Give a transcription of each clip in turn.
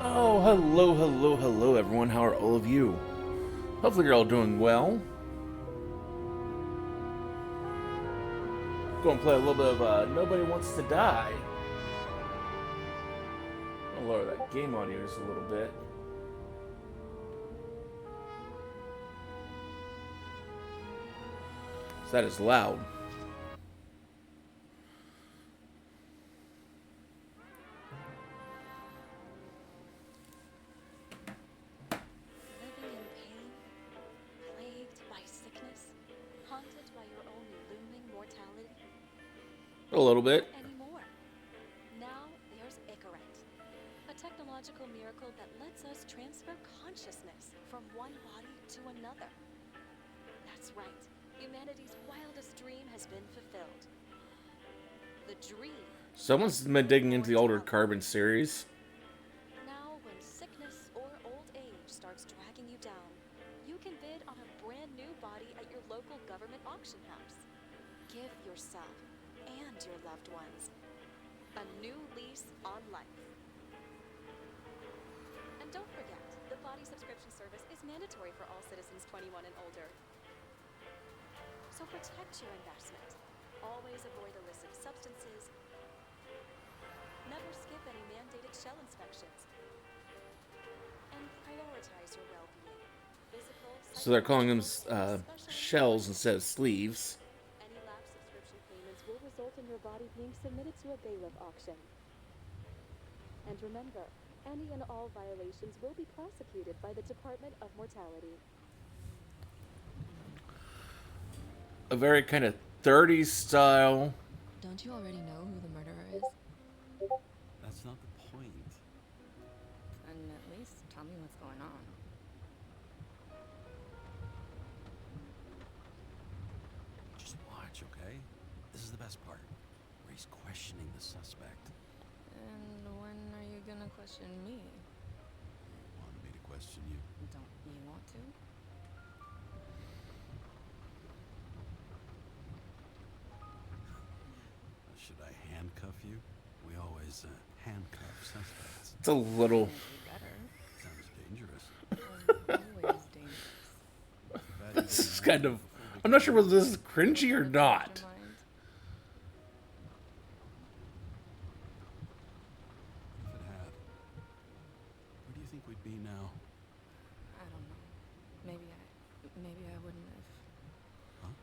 Oh, hello, hello, hello, everyone. How are all of you? Hopefully, you're all doing well. Go and play a little bit of Nobody Wants to Die. I'll lower that game audio just a little bit. So that is loud. Living in pain, plagued by sickness, haunted by your own looming mortality? A little Not bit. anymore. Now there's Icaret, a technological miracle that lets us transfer consciousness from one body to another. That's right. Humanity's wildest dream has been fulfilled. The dream Someone's been digging into the older immortality. Carbon series. Now, when sickness or old age starts dragging you down, you can bid on a brand new body at your local government auction house. Give yourself and your loved ones a new lease on life. And don't forget, the body subscription service is mandatory for all citizens 21 and older. So protect your investment. Always avoid illicit substances. Never skip any mandated shell inspections. And prioritize your well-being. Physical, So they're calling them psychological, and especially shells emotional. instead of sleeves. Any lapse subscription payments will result in your body being submitted to a bailiff auction. And remember, any and all violations will be prosecuted by the Department of Mortality. A very kind of 30s style. Don't you already know who the murderer is? That's not the point. And at least tell me what's going on. Just watch, okay? This is the best part, where he's questioning the suspect. And when are you gonna question me? Want me to question you? Don't you want to? Should I handcuff you? We always handcuff suspects. It's a little. Sounds dangerous. Always dangerous. This is kind of. I'm not sure whether this is cringy or not. Your mind. If it had, where do you think we'd be now? I don't know. Maybe I wouldn't have. Huh?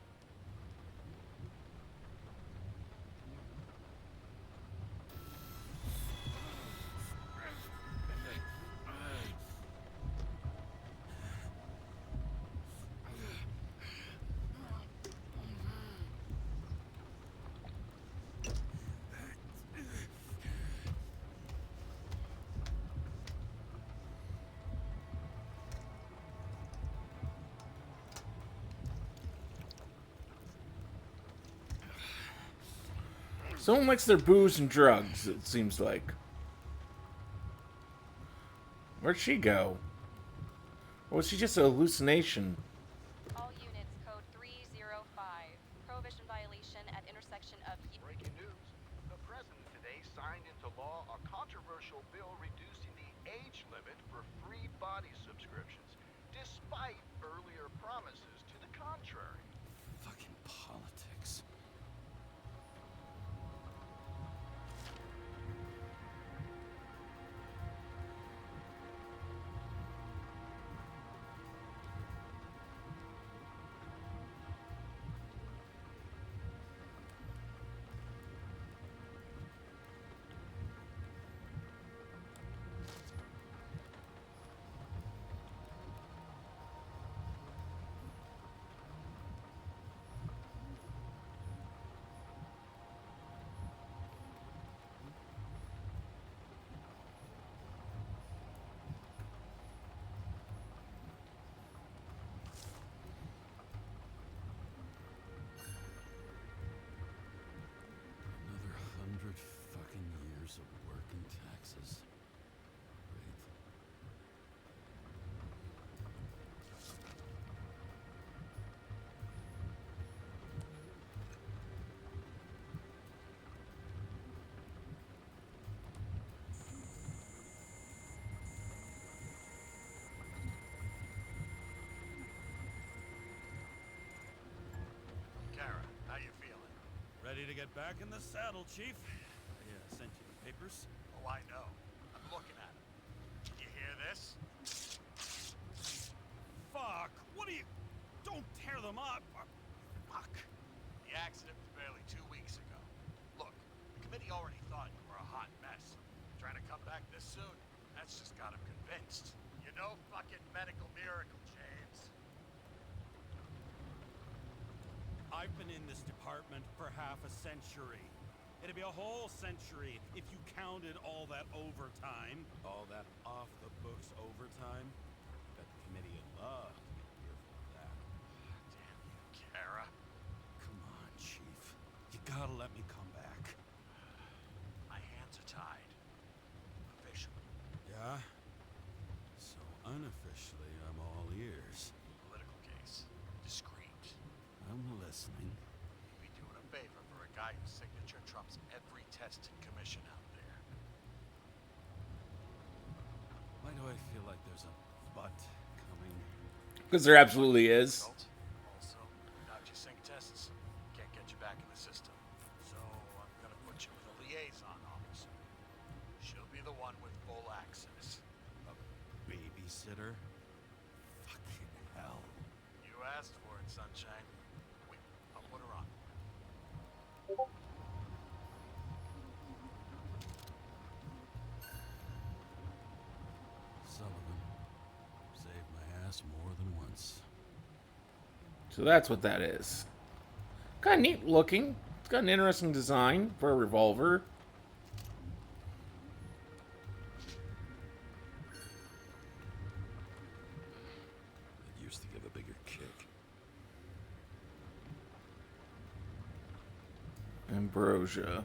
Someone likes their booze and drugs, it seems like. Where'd she go? Or was she just a hallucination? All units, code 305. Prohibition violation at intersection of... Breaking news. The president today signed into law a controversial bill reducing the age limit for free body subscriptions, despite earlier promises to the contrary. Fucking politics. Ready to get back in the saddle, Chief? I sent you the papers. Oh, I know. I'm looking at them. You hear this? Fuck! What are you... Don't tear them up! Fuck! The accident was barely 2 weeks ago. Look, the committee already thought you were a hot mess. Trying to come back this soon? That's just got them convinced. You know, fucking medical miracle, James. I've been in this department for half a century. It'd be a whole century if you counted all that overtime. All that off-the-books overtime. Bet the committee would love to get an earful of that. Damn you, Kara. Come on, Chief. You gotta let me come back. My hands are tied. Officially. Yeah? So unofficially, I'm all ears. Political case. Discreet. I'm listening. You'd be doing a favor for a guy whose signature trumps every tested commission out there. Why do I feel like there's a butt coming? Because there absolutely is. Result? Also, without your sync tests, can't get you back in the system. So I'm gonna put you with a liaison officer. She'll be the one with full access. A babysitter? Fucking hell. You asked for it, sunshine. Wait, I'll put her on. Sullivan saved my ass more than once. So that's what that is. Kind of neat looking. It's got an interesting design for a revolver. It used to give a bigger kick. Ambrosia.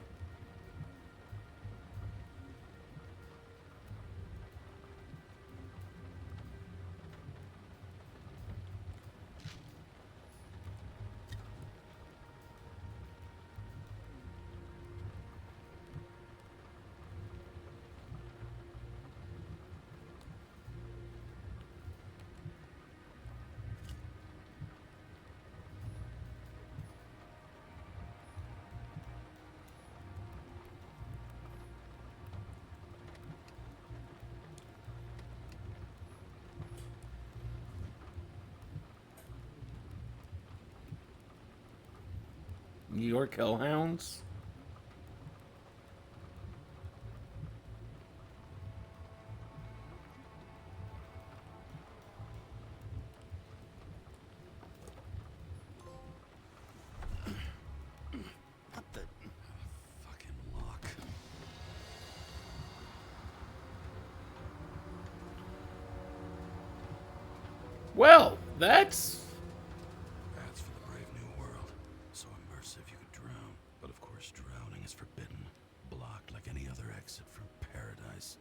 New York Hellhounds. What the... fucking lock. Well, that's... That's for the brave new world. So immersive you could drown. But of course drowning is forbidden. Blocked like any other exit from paradise.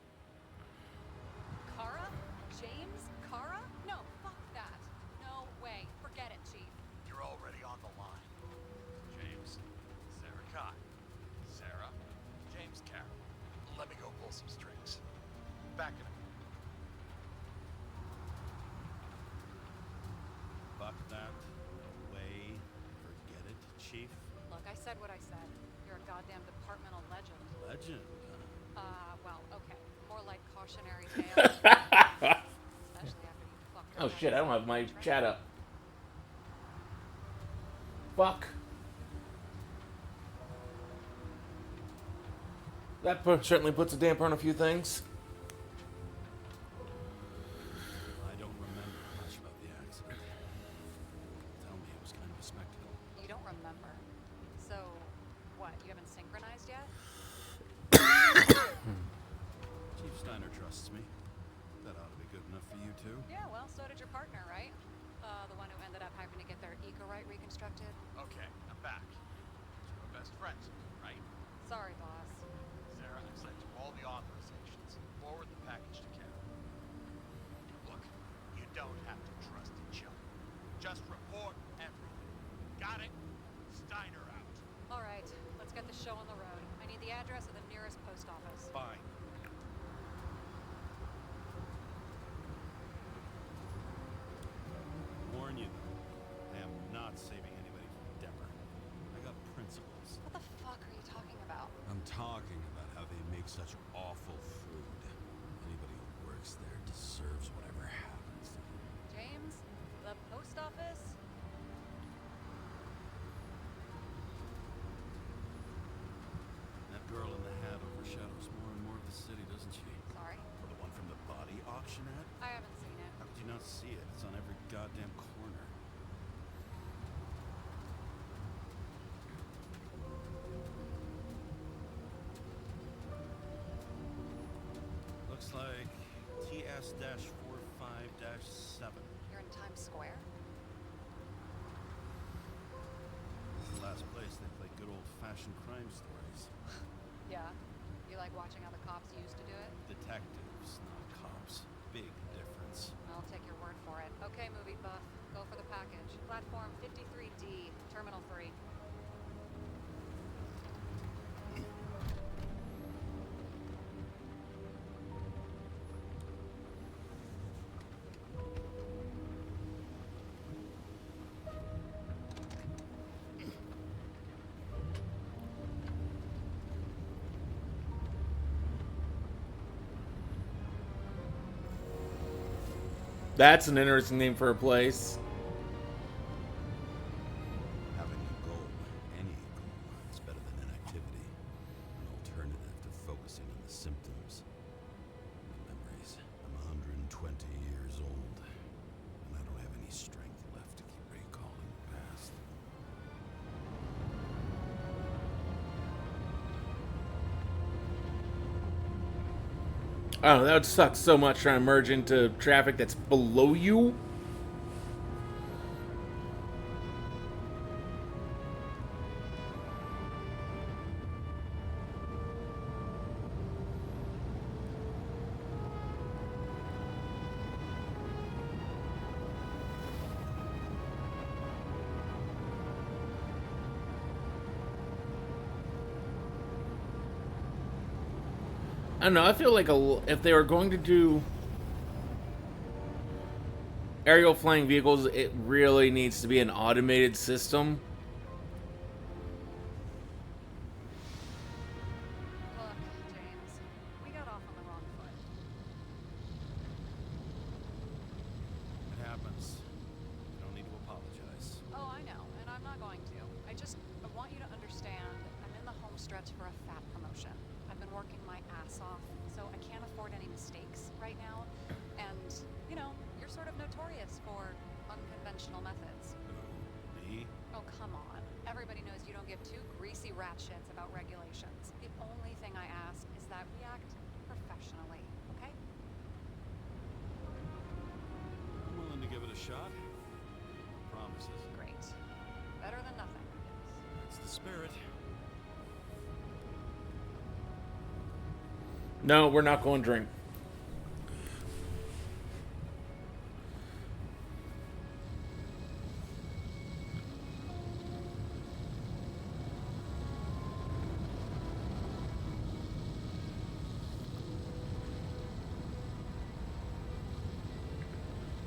Kara? James? Kara? No, fuck that. No way. Forget it, Chief. You're already on the line. James, Sarah Kai. Sarah, James Carroll. Let me go pull some strings. Back in a minute. Fuck that. No way. Forget it, Chief. Look, I said what I said. You're a goddamn departmental legend. Legend, Well, okay. More like cautionary tale. Especially after you fucked Oh around shit, I don't have my train. chat up. Fuck. That certainly puts a damper on a few things. I don't remember much about the accident. Tell me it was kind of a spectacle. You don't remember. So, what? You haven't synchronized yet? Chief Steiner trusts me. That ought to be good enough for you too. Yeah, well, so did your partner, right? The one who ended up having to get their eco-right reconstructed. Okay, I'm back. So we're best friends, right? Sorry, boss. Sarah, I've sent you all the authorizations. Forward the package to Kara. Look, you don't have to trust each other. Just report everything. Got it? Steiner out. All right, let's get the show on the road. I need the address of the nearest post office. Fine. Warn you, I am not saving anybody from Depper. I got principles. What the S-45-7. You're in Times Square? This is the last place they play good old-fashioned crime stories. Yeah. You like watching how the cops used to do it? Detectives, not cops. Big difference. I'll take your word for it. Okay, movie buff. Go for the package. Platform 53D, Terminal 3. That's an interesting name for a place. Having a goal, any goal, is better than inactivity. An alternative to focusing on the symptoms. The memories. I'm 120 years old, and I don't have any strength left to keep recalling the past. Oh, that would suck so much trying to merge into traffic that's below you. I don't know. I feel like if they were going to do aerial flying vehicles, it really needs to be an automated system. Look, James, we got off on the wrong foot. It happens. You don't need to apologize. Oh, I know, and I'm not going to. I want you to understand I'm in the home stretch for a fat promotion. I've been working my ass off, so I can't afford any mistakes right now. And, you know, you're sort of notorious for unconventional methods. Who? Me? Oh, come on. Everybody knows you don't give two greasy rat shits about regulations. The only thing I ask is that we act professionally, okay? I'm willing to give it a shot. Promises. Great. Better than nothing. That's the spirit. No, we're not going to drink.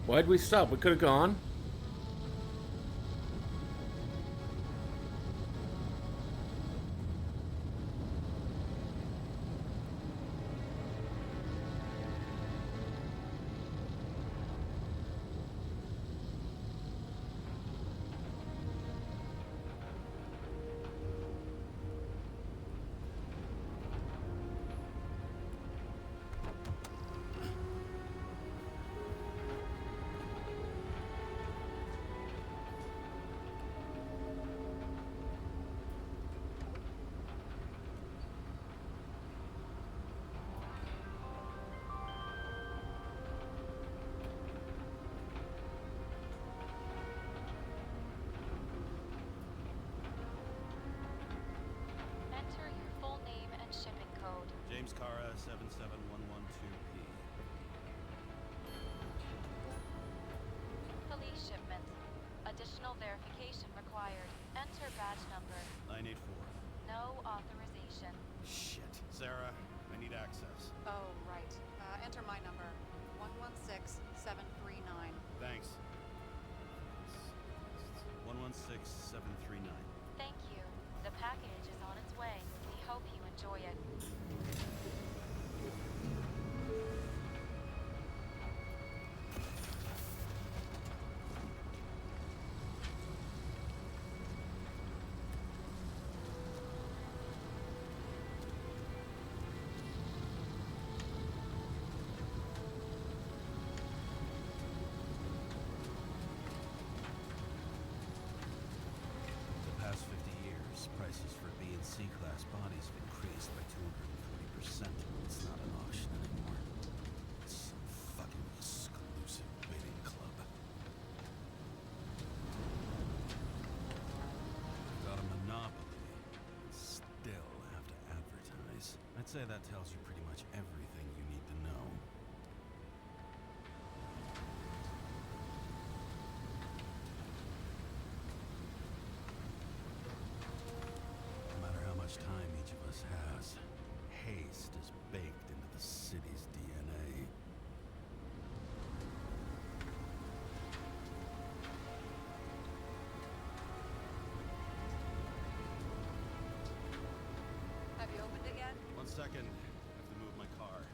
Why'd we stop? We could have gone. Enter your full name and shipping code. James Cara 77112P. Police shipment. Additional verification required. Enter badge number. 984. No authorization. Shit. Sarah, I need access. Oh, right. Enter my number. 116739. Thanks. 116739. Thank you. The package is on its way. We hope you enjoy it. The past 50 years, prices for B and C class bodies have increased by 240%. It's not an auction anymore. It's some fucking I'd say that tells you pretty much everything you need to know. No matter how much time each of us has, haste is baked into the city's DNA. Have you opened it yet? 1 second. I have to move my car.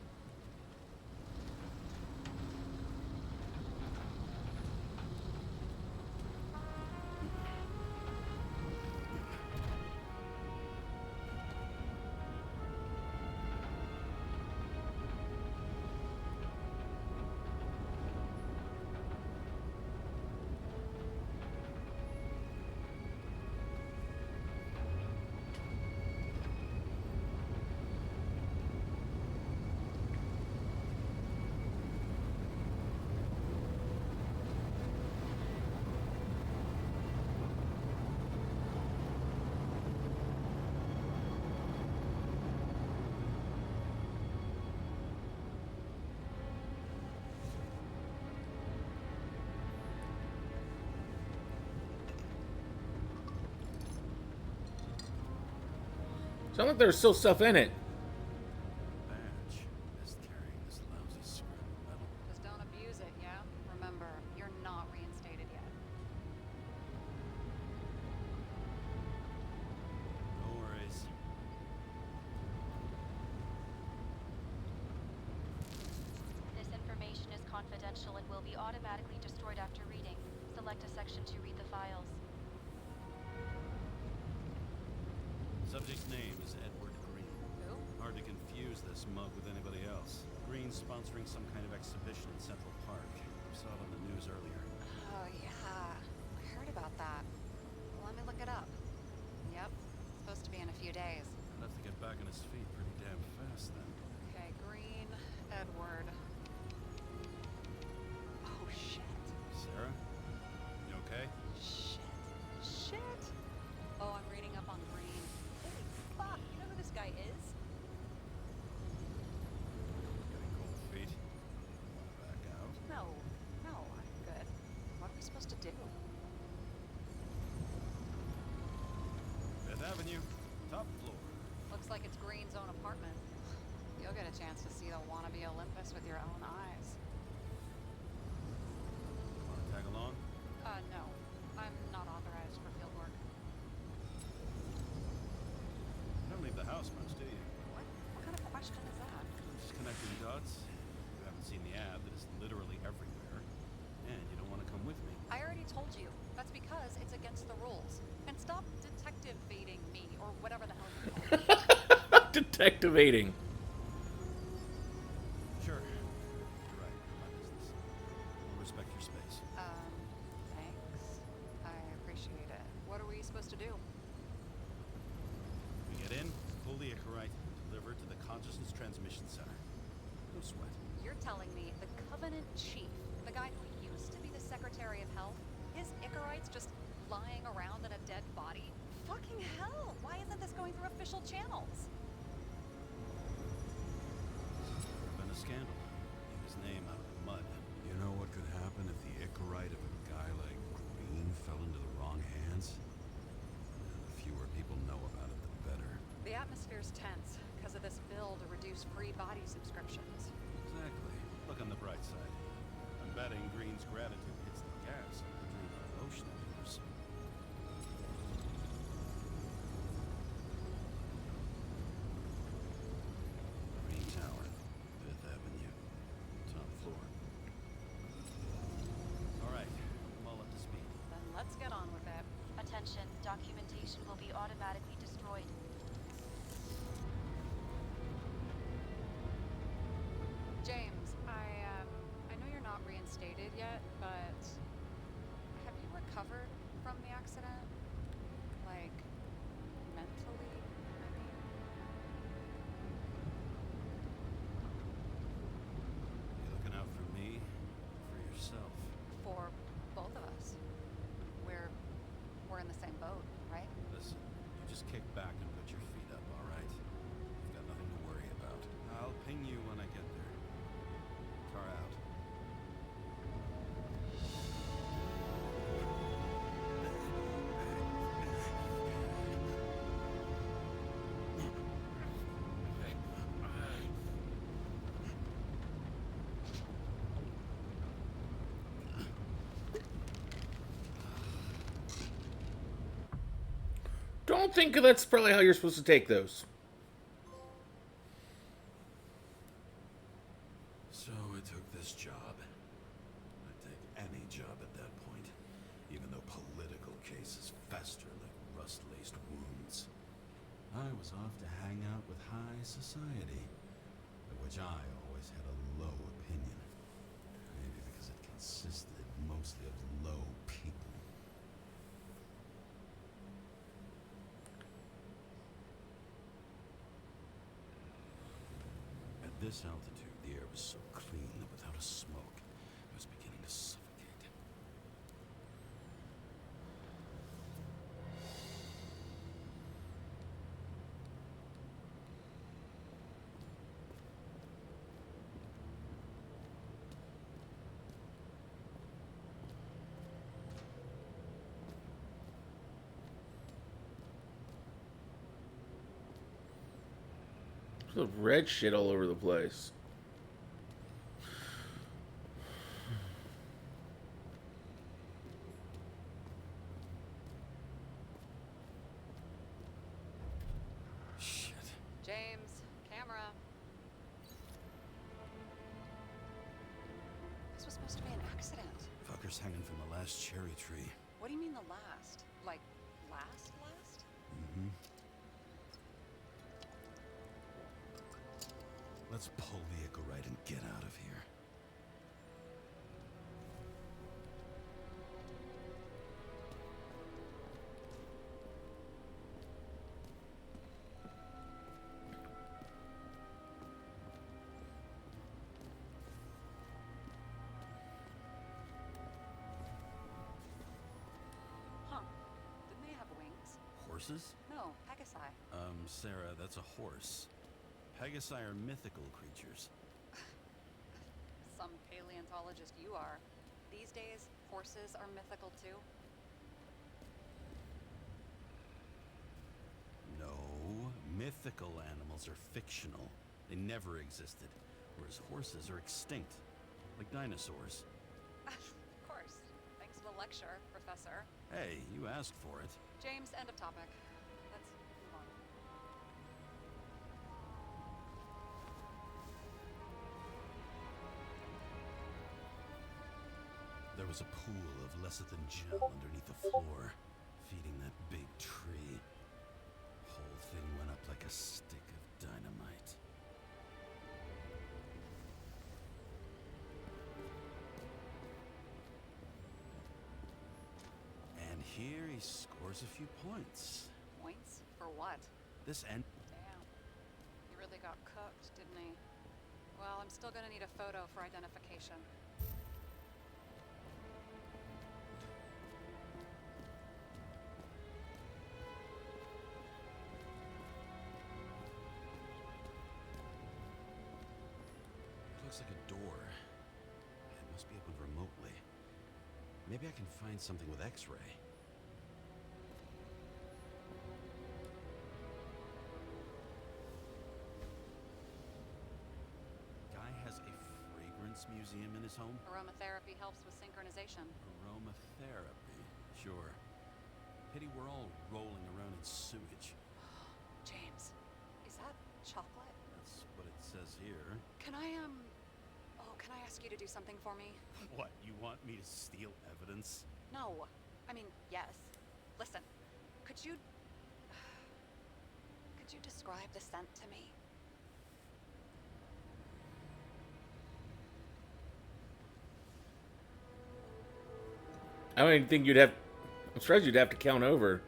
Sounds like there's still stuff in it. Badge is carrying this lousy scrap metal. Just don't abuse it, yeah? Remember, you're not reinstated yet. No worries. This information is confidential and will be automatically destroyed after reading. Select a section to read the files. Subject's name is Edward Green. Who? Hard to confuse this mug with anybody else. Green's sponsoring some kind of exhibition in Central Park. Saw it on the news earlier. Oh, yeah. I heard about that. Let me look it up. Yep. Supposed to be in a few days. I'd have to get back on his feet pretty damn fast then. Okay, Green, Edward. Oh, shit. Sarah? You okay? Shit. Oh, I'm reading up on Green. Holy fuck, you know who this guy is? Getting cold feet. Wanna back out? No, I'm good. What are we supposed to do? Fifth Avenue, top floor. Looks like it's Green's own apartment. You'll get a chance to see the wannabe Olympus with your own eyes. Wanna tag along? No. I'm not authorized for field work. You don't leave the house much, do you? What kind of question is that? Just connecting dots. You haven't seen the ad that is literally everywhere. And you don't want to come with me. I already told you. That's because it's against the rules. And stop detective baiting me, or whatever the hell you call it. Detectivating. Sure. You're right. My business. I'll respect your space. Thanks. I appreciate it. What are we supposed to do? We get in, pull the Icarite, and deliver to the Consciousness Transmission Center. No sweat. You're telling me the Covenant Chief, the guy who used to be the Secretary of Health, his Icarite's just lying around in a dead body? Fucking hell! Why isn't this going through official channels? Been a scandal. Get his name out of the mud. You know what could happen if the Icarite of a guy like Green fell into the wrong hands? The fewer people know about it, the better. The atmosphere's tense because of this bill to reduce free body subscriptions. Exactly. Look on the bright side. I'm betting Green's gratitude hits the gas on the Green Ocean of yours. Green Tower, Fifth Avenue, top floor. All right, I'm all up to speed. Then let's get on with it. Attention, documentation will be automatically destroyed. James, I know you're not reinstated yet, but have you recovered from the accident? Like, mentally, I mean? You looking out for me or for yourself? For both of us. We're in the same boat, right? Listen, you just kick back and put your feet up, all right? You've got nothing to worry would think that's probably how you're supposed to take those. So I took this job. I'd take any job at that point, even though political cases fester like rust-laced wounds. I was off to hang out with high society, of which I always had a low opinion. Maybe because it consisted mostly of low people. At this altitude, the air was so clean that without a smoke, I was beginning to suffocate. There's red shit all over the place. Shit. James, camera. This was supposed to be an accident. Fucker's hanging from the last cherry tree. What do you mean the last? Like, last? Mm-hmm. Let's pull vehicle right and get out of here. Huh. Didn't they have wings? Horses? No, Pegasi. Sarah, that's a horse. Pegasi are mythical creatures. Some paleontologist you are. These days, horses are mythical too. No, mythical animals are fictional. They never existed, whereas horses are extinct, like dinosaurs. Of course. Thanks for the lecture, Professor. Hey, you asked for it. James, end of topic. Let's move on. There was a pool of lecithin gel underneath the floor, feeding that big tree. Whole thing went up like a stick of dynamite. And here he scores a few points. Points? For what? This end. Damn. He really got cooked, didn't he? Well, I'm still gonna need a photo for identification. Looks like a door. It must be opened remotely. Maybe I can find something with X-ray. Guy has a fragrance museum in his home. Aromatherapy helps with synchronization. Aromatherapy. Sure. Pity we're all rolling around in sewage. James, is that chocolate? That's what it says here. Can I, can I ask you to do something for me? What, you want me to steal evidence? No. I mean, yes. Listen, could you describe the scent to me? I don't even think you'd have. I'm surprised you'd have to count over.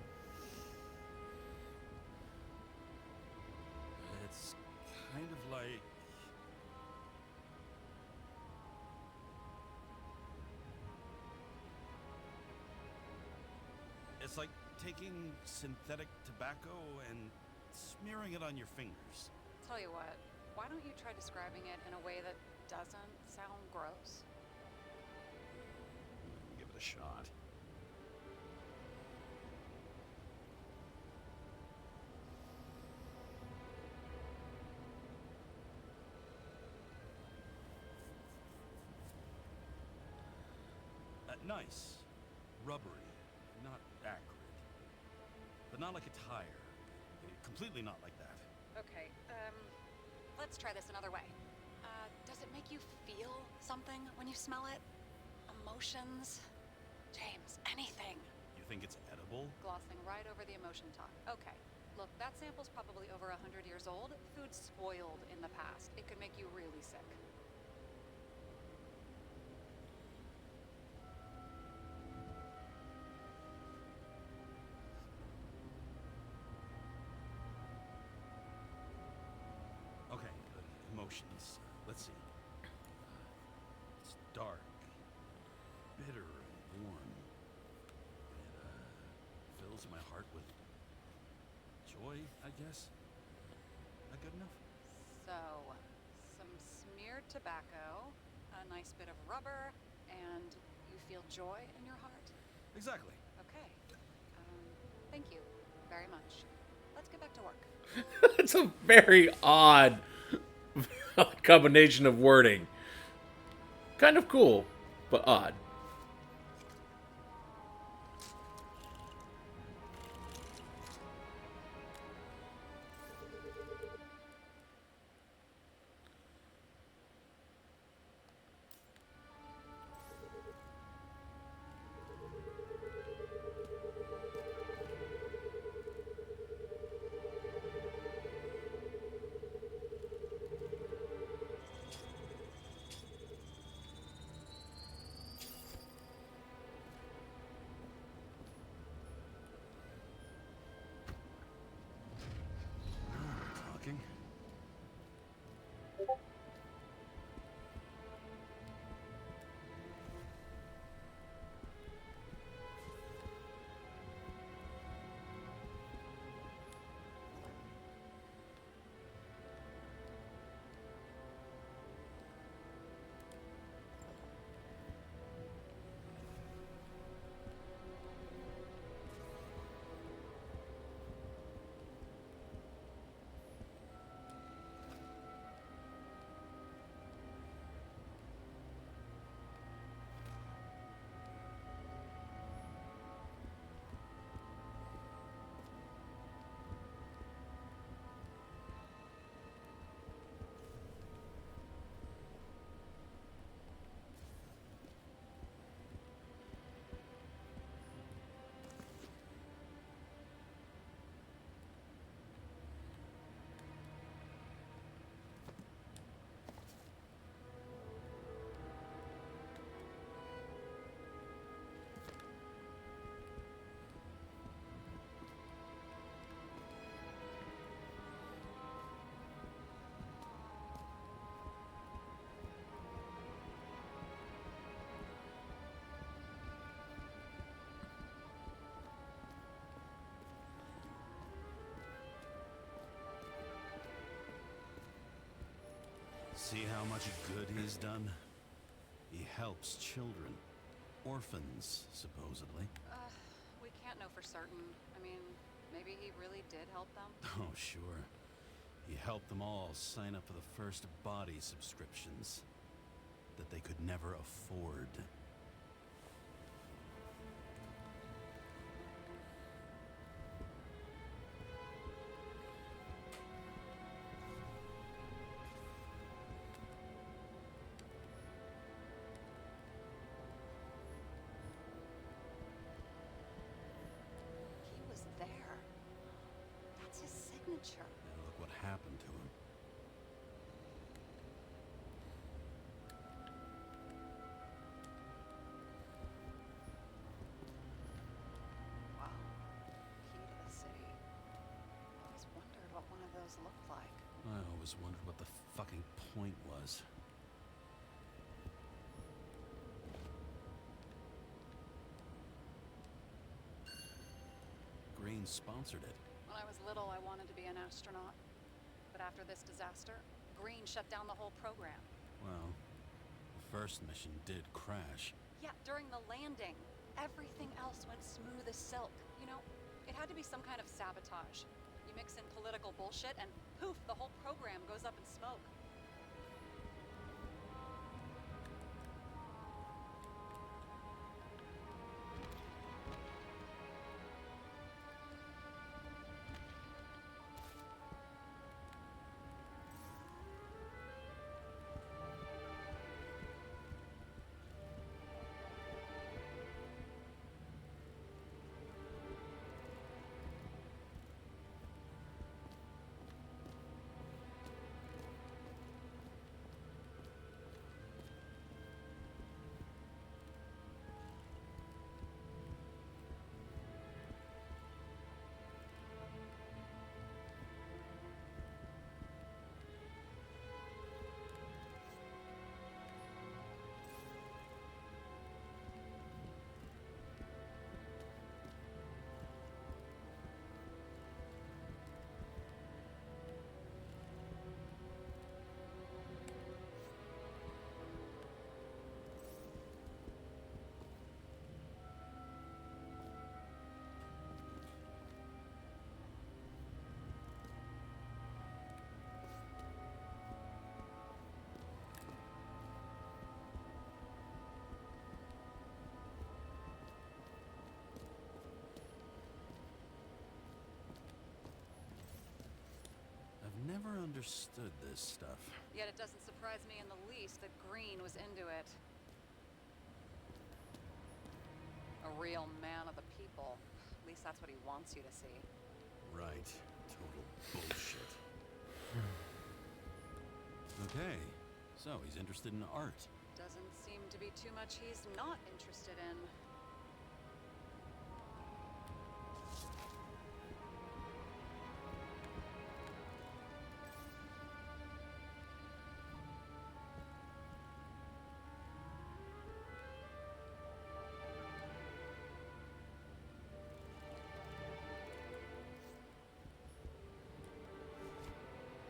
It's kind of like... It's like taking synthetic tobacco and smearing it on your fingers. Tell you what, why don't you try describing it in a way that doesn't sound gross? Give it a shot. Nice. Rubbery. Not acrid. but not like a tire. Completely not like that. Okay, let's try this another way. Does it make you feel something when you smell it? Emotions? James, anything. You think it's edible? Glossing right over the emotion talk. Okay, look, that sample's probably over 100 years old. Food spoiled in the past. It could make you really sick. Okay, emotions. Let's see. It's dark, bitter, and warm. It fills my heart with joy, I guess. Not good enough? So, some smeared tobacco, a nice bit of rubber, and you feel joy in your heart? Exactly. Okay. Thank you very much. Let's get back to work. It's a very odd combination of wording. Kind of cool, but odd. Talking. See how much good he's done? He helps children. Orphans, supposedly. We can't know for certain. I mean, maybe he really did help them. Oh, sure. He helped them all sign up for the first body subscriptions that they could never afford. He was there. That's his signature. And look what happened to him. Wow. Key to the city. Always wondered what one of those looked like. I always wondered what the fucking point was. Green sponsored it. When I was little, I wanted to be an astronaut. But after this disaster, Green shut down the whole program. Well, the first mission did crash. Yeah, during the landing, everything else went smooth as silk. You know, it had to be some kind of sabotage. You mix in political bullshit and poof, the whole program goes up in smoke. understood this stuff. Yet it doesn't surprise me in the least that Green was into it. A real man of the people. At least that's what he wants you to see. Right. Total bullshit. Okay, so he's interested in art. Doesn't seem to be too much he's not interested in.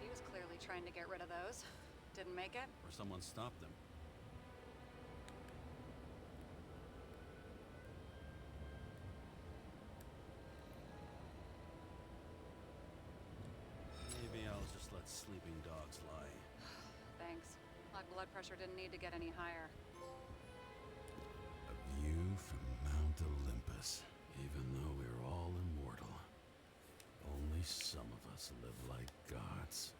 He was clearly trying to get rid of those. Didn't make it. Or someone stopped them. Maybe I'll just let sleeping dogs lie. Thanks. My blood pressure didn't need to get any higher. A view from Mount Olympus. Even though we're all immortal, only some of us live like gods.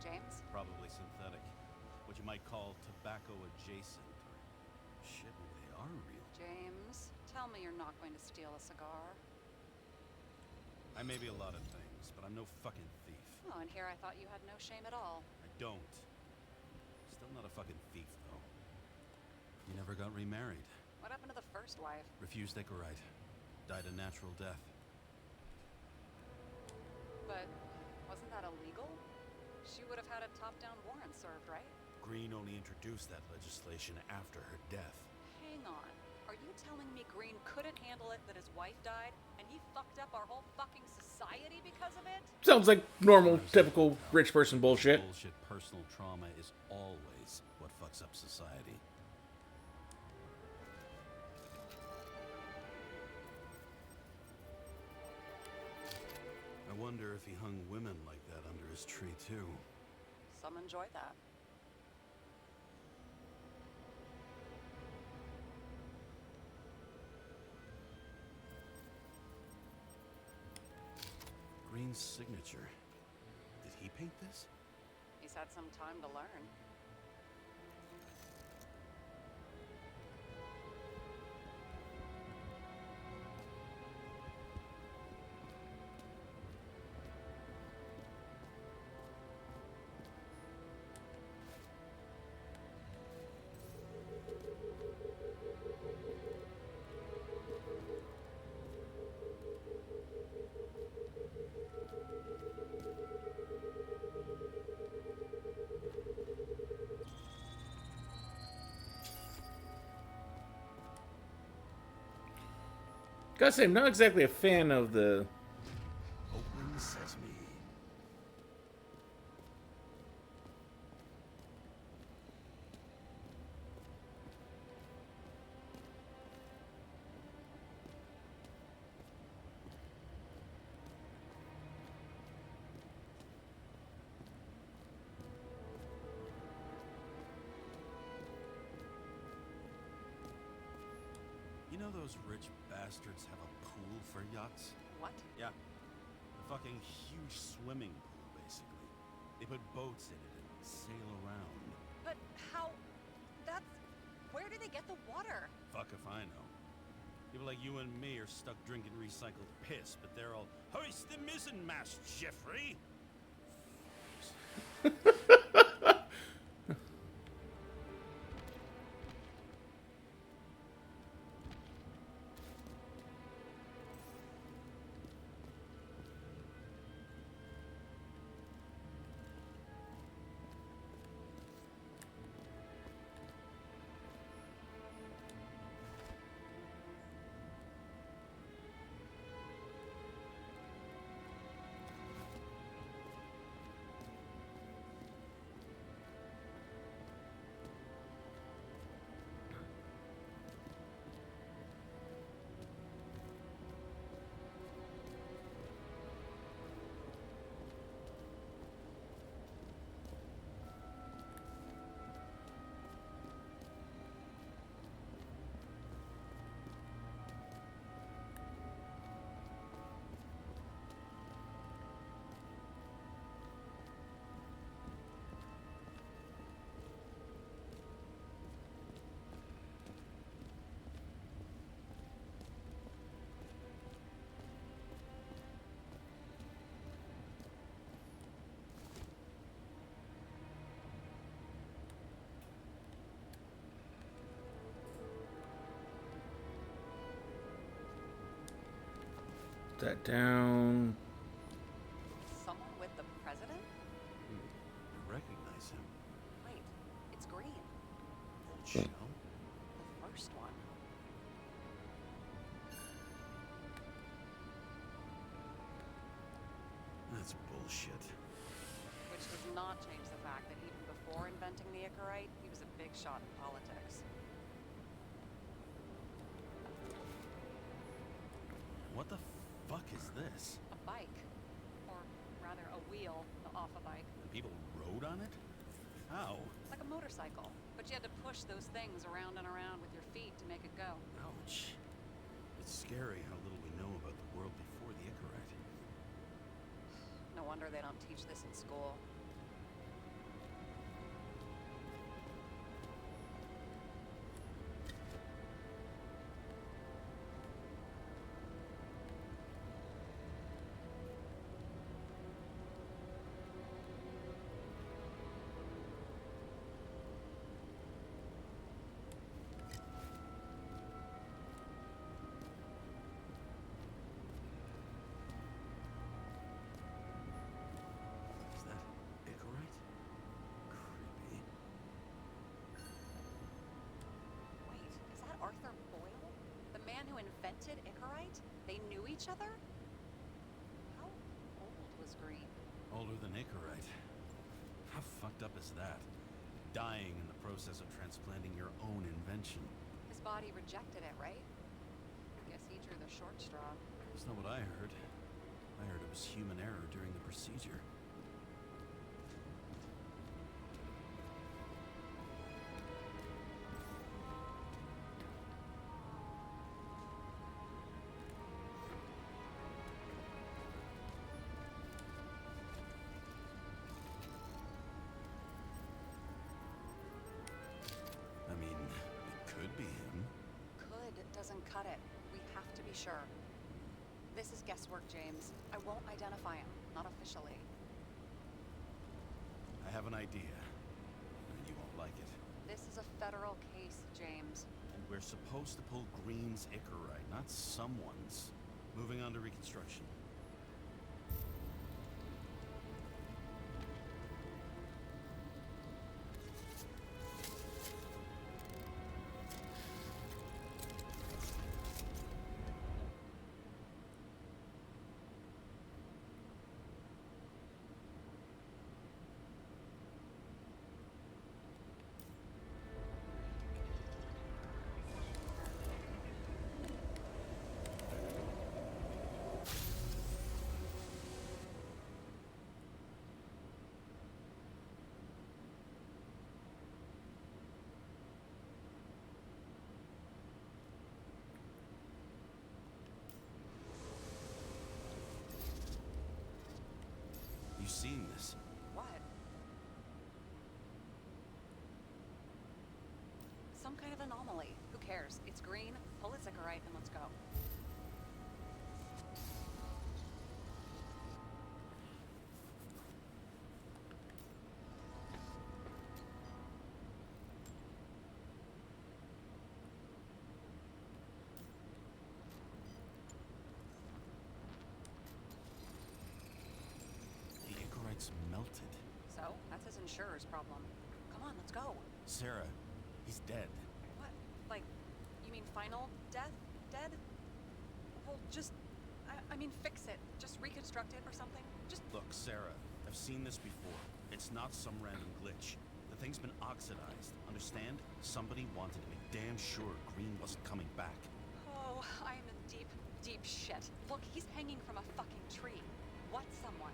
James? Probably synthetic. What you might call tobacco adjacent. Or shit, maybe they are real. James, tell me you're not going to steal a cigar. I may be a lot of things, but I'm no fucking thief. Oh, and here I thought you had no shame at all. I don't. Still not a fucking thief, though. You never got remarried. What happened to the first wife? Refused Icarite. Died a natural death. But wasn't that illegal? She would have had a top-down warrant served, right? Green only introduced that legislation after her death. Hang on. Are you telling me Green couldn't handle it that his wife died, and he fucked up our whole fucking society because of it? Sounds like normal, typical rich person bullshit. Bullshit personal trauma is always what fucks up society. I wonder if he hung women like that under his tree, too. Some enjoy that. Green's signature. Did he paint this? He's had some time to learn. Gotta say, I'm not exactly a fan of the... Open sesame. You know those rich bastards have a pool for yachts? What? Yeah. A fucking huge swimming pool, basically. They put boats in it and sail around. But how... That's... Where do they get the water? Fuck if I know. People like you and me are stuck drinking recycled piss, but they're all, hoist the mizzenmast, Jeffrey! Put that down. Someone with the president? I recognize him. Wait, it's Green. That shell? The first one. That's bullshit. Which does not change the fact that even before inventing the Icarite, he was a big shot in politics. What the fuck is this? A bike. Or rather, a wheel off a bike. And people rode on it? How? Like a motorcycle. But you had to push those things around and around with your feet to make it go. Ouch. It's scary how little we know about the world before the Icarite. No wonder they don't teach this in school. Is that Icarite? Creepy. Wait, is that Arthur Boyle? The man who invented Icarite? They knew each other? How old was Green? Older than Icarite. How fucked up is that? Dying in the process of transplanting your own invention. His body rejected it, right? Guess he drew the short straw. That's not what I heard. I heard it was human error during the procedure. I mean, it could be him. Could doesn't cut it. We have to be sure. This is guesswork, James. I won't identify him. Not officially. I have an idea. And you won't like it. This is a federal case, James. And we're supposed to pull Green's Icarite, not someone's. Moving on to reconstruction. You seen this? What? Some kind of anomaly. Who cares? It's Green. Pull its Icarite and let's go. The Icarite's melted. So, that's his insurer's problem. Come on, let's go. Sarah, he's dead. What? Like, you mean final death? Dead? Well, just... I mean, fix it. Just reconstruct it or something. Just... Look, Sarah, I've seen this before. It's not some random glitch. The thing's been oxidized. Understand? Somebody wanted to make damn sure Green wasn't coming back. Oh, I am in deep, deep shit. Look, he's hanging from a fucking tree. What someone?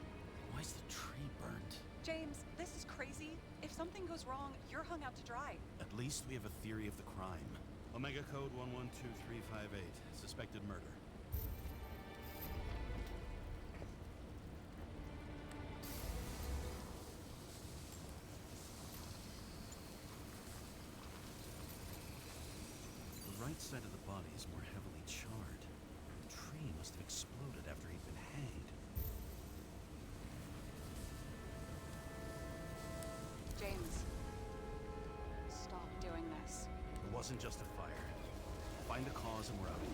Why's the tree burnt? James, this is crazy. If something goes wrong, you're hung out to dry. At least we have a theory of the crime. Omega code 112358. Suspected murder. The right side of the body is more heavily charred. The tree must have exploded after he'd been hanged. James, stop doing this. It wasn't just a fire. Find the cause and we're out of here.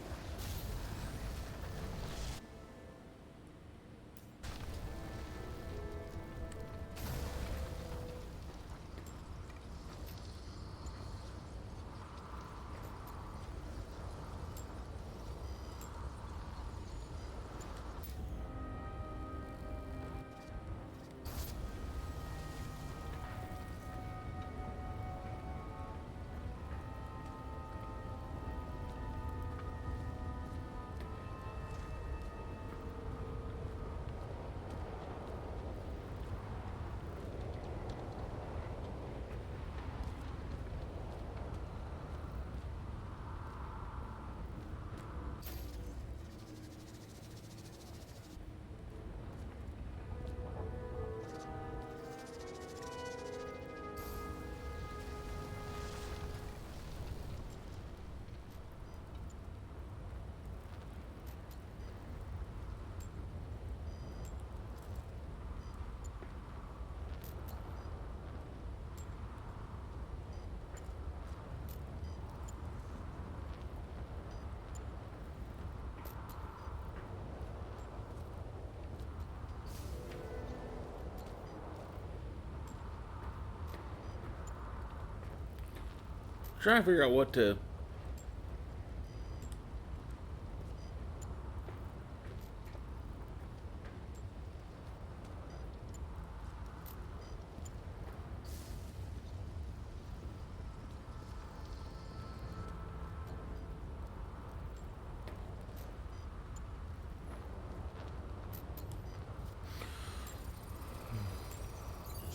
Trying to figure out what to. The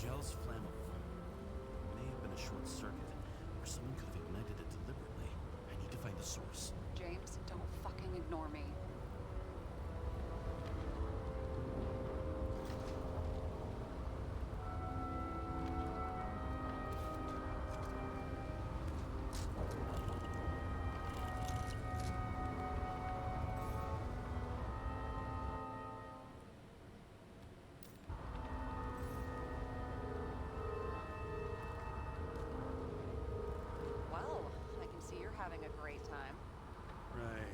gel's flammable. It may have been a short circuit, or someone could have ignited it deliberately. I need to find the source. James, don't fucking ignore me. Well, I can see you're having a great time. Right.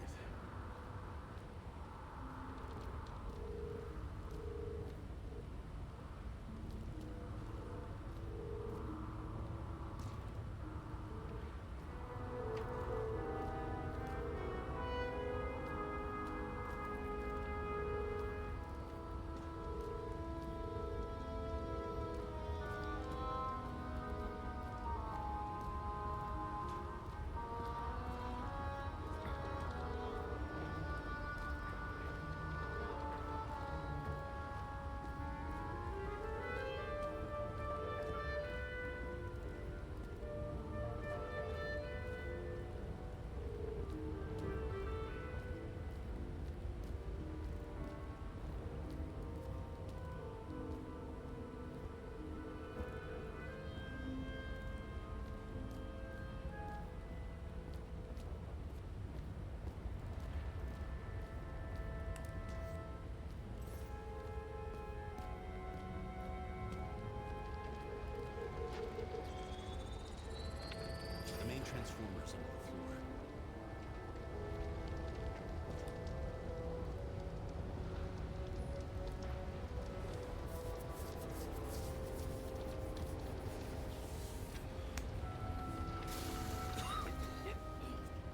The main transformer's under the floor.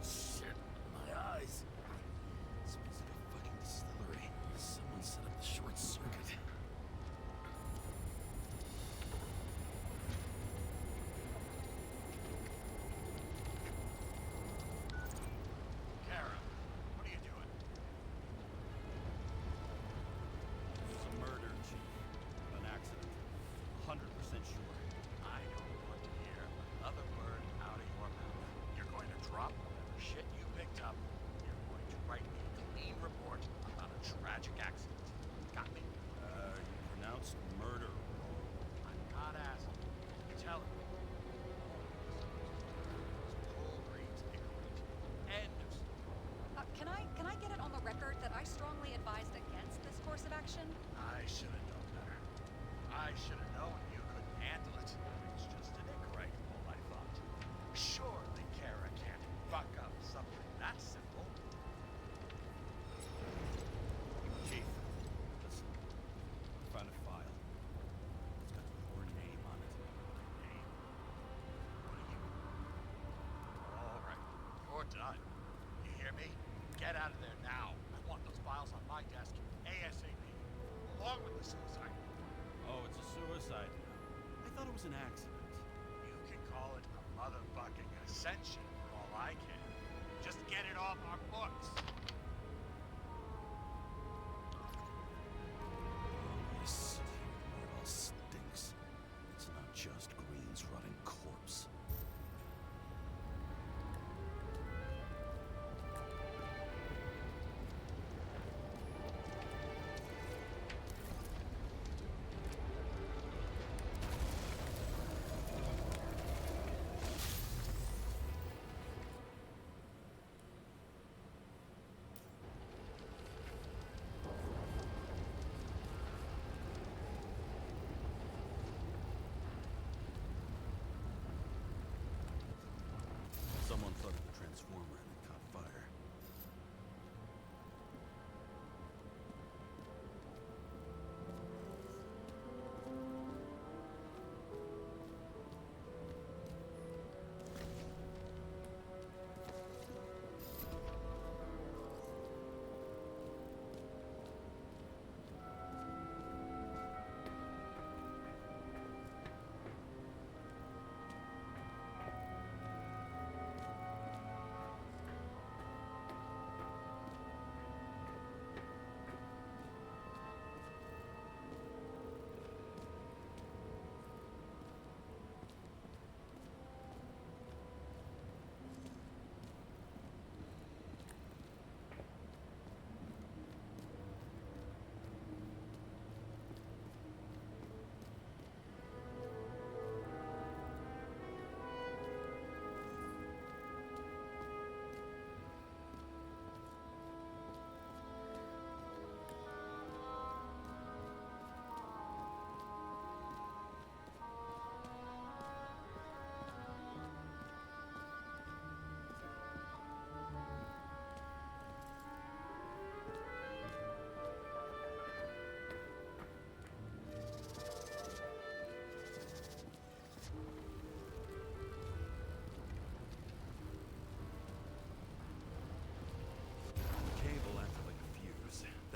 Shit, my eyes. Smells like a fucking distillery. Someone set up the short circuit. Kara, what are you doing? This is a murder, Chief. An accident. 100% sure. I don't want to hear another word out of your mouth. You're going to drop whatever shit you picked up. You're going to write me a clean report about a tragic accident. Got me? You pronounced murder wrong. I'm not asking. Tell him. Paul Reed's ignorant. End of story. Can I get it on the record that I strongly advised against this course of action? I should have known better. I should have known you couldn't handle it. It's just an incorrect I thought. Surely Kara can't fuck up something that simple. Chief, listen. I found a file. It's got your name on it. Name? What are you? All right, you're done. You hear me? Get out of there now. I want those files on my desk ASAP, along with the suicide. Oh, it's a suicide now. I thought it was an accident. You can call it a motherfucking ascension for all I can. Just get it off our books. This city where it all stinks. It's not just Green's rotting corpse. Someone flooded the transformer and it caught fire.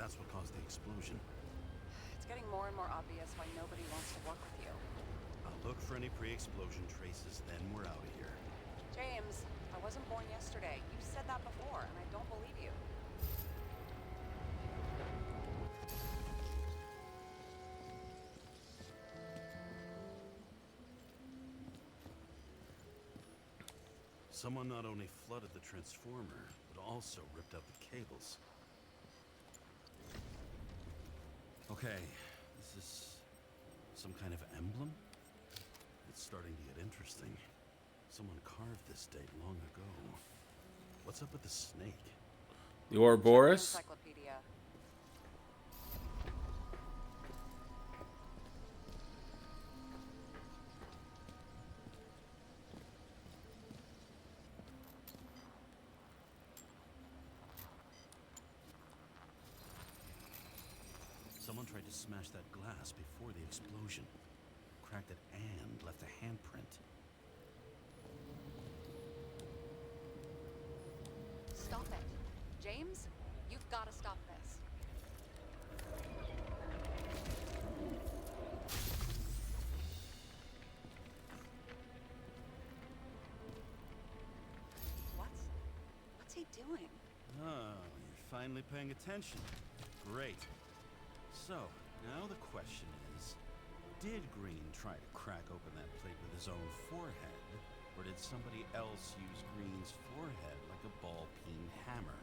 that's what caused the explosion. It's getting more and more obvious why nobody wants to work with you. I'll look for any pre-explosion traces, then we're out of here. James, I wasn't born yesterday. You said that before, and I don't believe you. Someone not only flooded the transformer, but also ripped out the cables. Okay, this is some kind of emblem? It's starting to get interesting. Someone carved this date long ago. What's up with the snake? The Ouroboros? Encyclopedia. Someone tried to smash that glass before the explosion. Cracked it and left a handprint. Stop it. James, you've got to stop this. What's he doing? Oh, you're finally paying attention. Great. So, now the question is, did Green try to crack open that plate with his own forehead, or did somebody else use Green's forehead like a ball-peen hammer?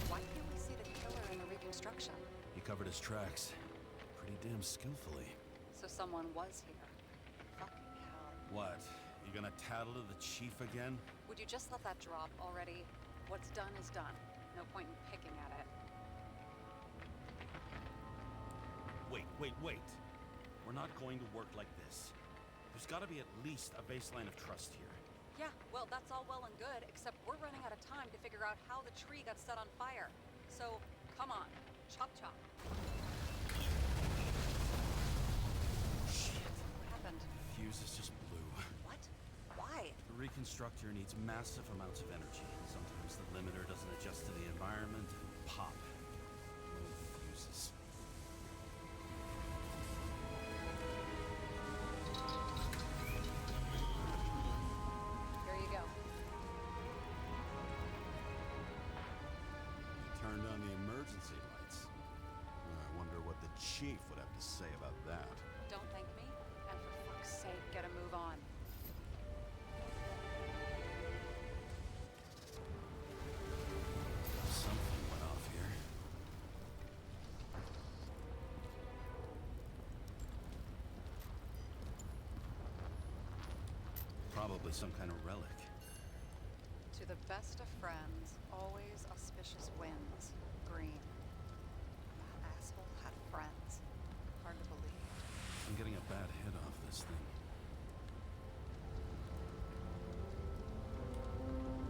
Why can't we see the killer in the reconstruction? He covered his tracks pretty damn skillfully. So someone was here. Fucking hell. What? You gonna tattle to the chief again? Would you just let that drop already? What's done is done. No point in picking at it. Wait. We're not going to work like this. There's gotta be at least a baseline of trust here. Yeah, well, that's all well and good, except we're running out of time to figure out how the tree got set on fire. So, come on. Chop chop. Shit. What happened? Fuses just blew. What? Why? The reconstructor needs massive amounts of energy. Sometimes the limiter doesn't adjust to the environment and pop. No fuses. Here you go. He turned on the emergency lights. I wonder what the chief would have to say about that. Don't thank me, and for fuck's sake, get a move on. Something went off here. Probably some kind of relic. To the best of friends, always auspicious winds. Green. That asshole had friends. Hard to believe. I'm getting a bad hit off this thing.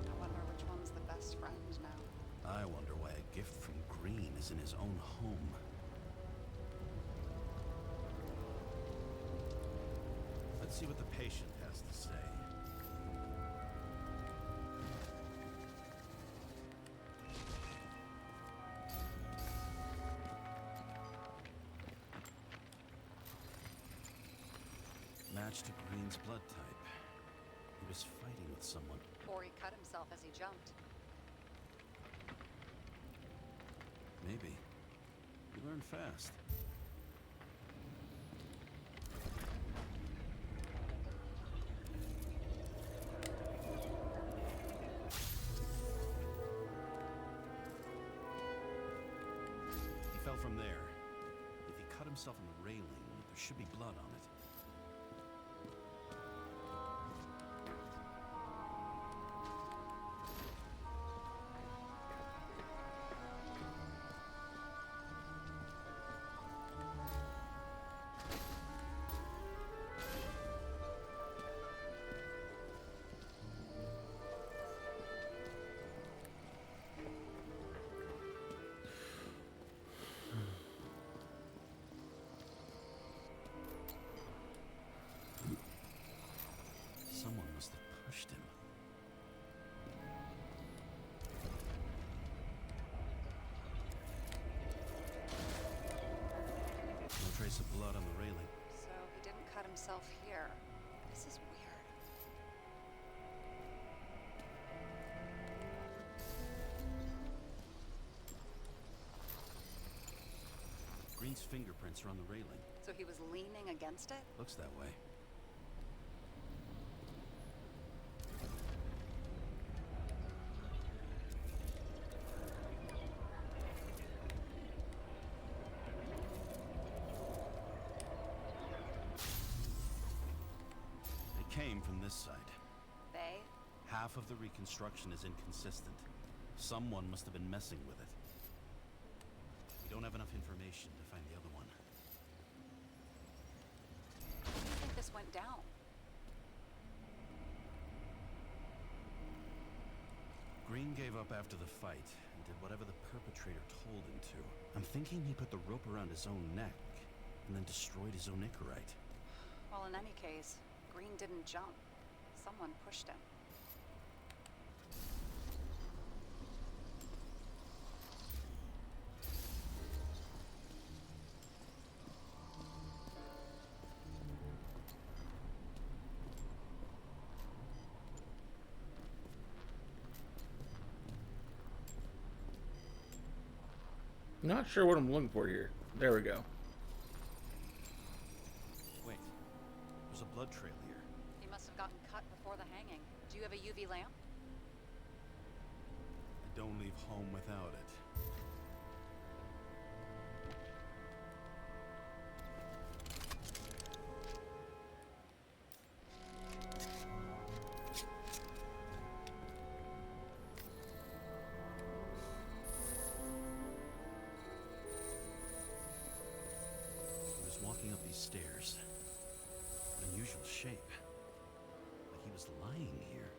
I wonder which one's the best friend now. I wonder why a gift from Green is in his own home. Let's see what the patient has to say. Matched to Green's blood type. He was fighting with someone. Or he cut himself as he jumped. Maybe. You learn fast. He fell from there. If he cut himself on the railing, there should be blood on it. Green's fingerprints are on the railing. So he was leaning against it? Looks that way. They came from this side. They? Half of the reconstruction is inconsistent. Someone must have been messing with it. We don't have enough information to find the other one. How do you think this went down? Green gave up after the fight and did whatever the perpetrator told him to. I'm thinking he put the rope around his own neck and then destroyed his own Icarite. Well, in any case, Green didn't jump. Someone pushed him. Not sure what I'm looking for here. There we go. Wait, there's a blood trail here. He must have gotten cut before the hanging. Do you have a UV lamp? I don't leave home without it. He was walking up these stairs. Unusual shape. Like he was lying here.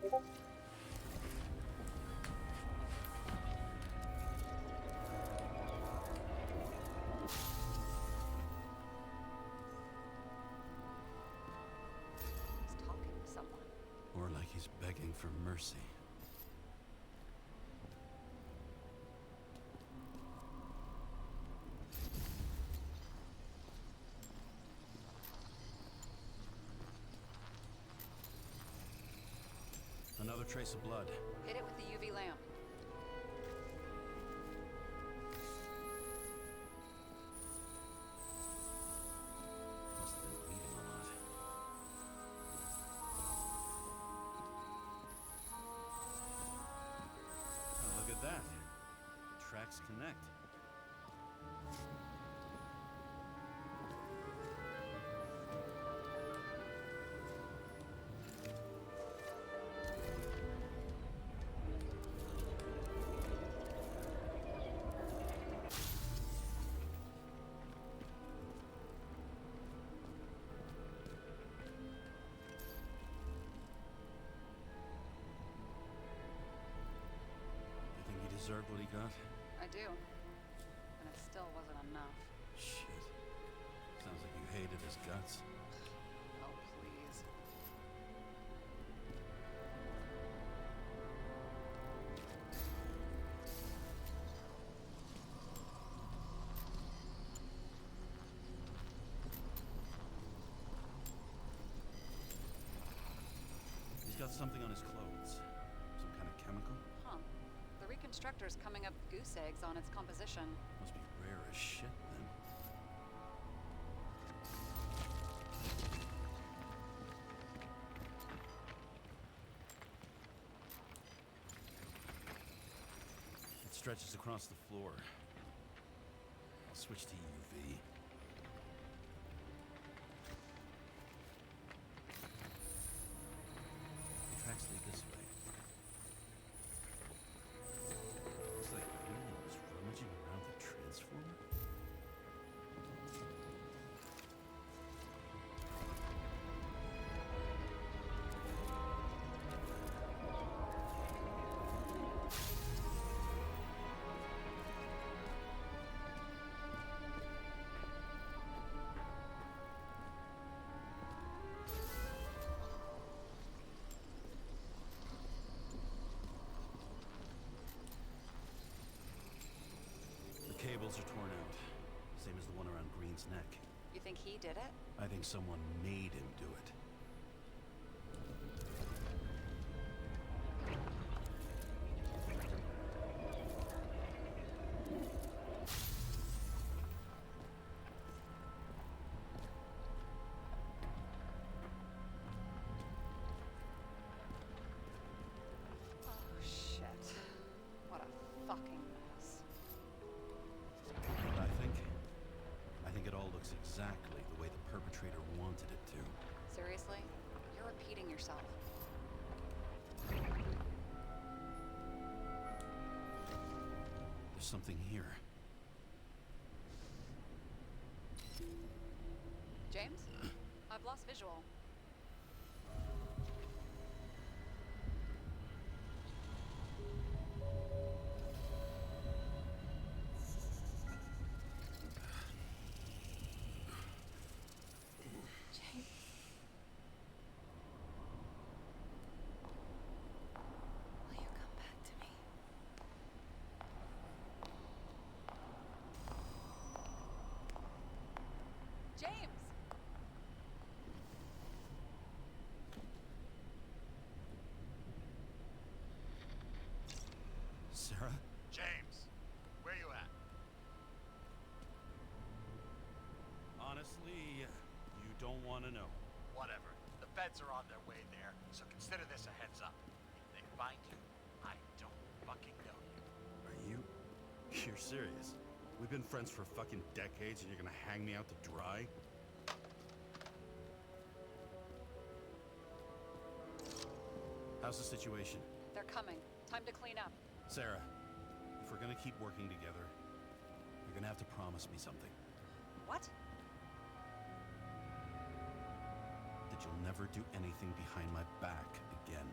He's talking to someone. Or like he's begging for mercy. Another trace of blood. Hit it with the UV lamp. Must have been bleeding a lot. Oh, look at that. The tracks connect. You think he deserved what he got? I do. And it still wasn't enough. Shit. Sounds like you hated his guts. Oh, please. He's got something on his clothes. Some kind of chemical? Huh. The reconstructor's coming up with goose eggs on its composition. Must be rare as shit then. It stretches across the floor. I'll switch to UV. The tracks lead this way. Looks like Green was rummaging around the transformer. The cables are torn out, same as the one around Green's neck. You think he did it? I think someone made him do it. There's something here. James? I've lost visual. James. Will you come back to me? James! Sarah? James, where you at? Honestly, you don't want to know. Whatever. The feds are on their way there, so consider this a heads up. If they find you, I don't fucking know you. Are you? You're serious? We've been friends for fucking decades and you're gonna hang me out to dry? How's the situation? They're coming. Time to clean up. Sarah, if we're gonna keep working together, you're gonna have to promise me something. What? That you'll never do anything behind my back again.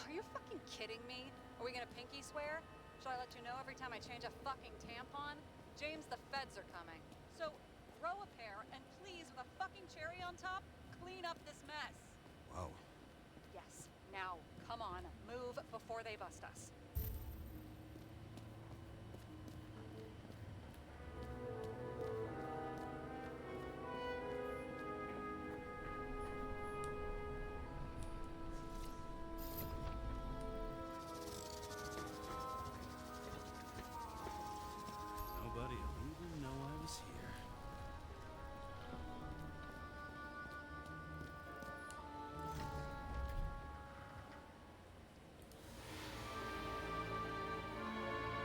Are you fucking kidding me? Are we gonna pinky swear? Should I let you know every time I change a fucking tampon? James, the feds are coming. So, grow a pair, and please, with a fucking cherry on top, clean up this mess. Wow. Yes. Now, come on. Move before they bust us. Nobody will even know I was here.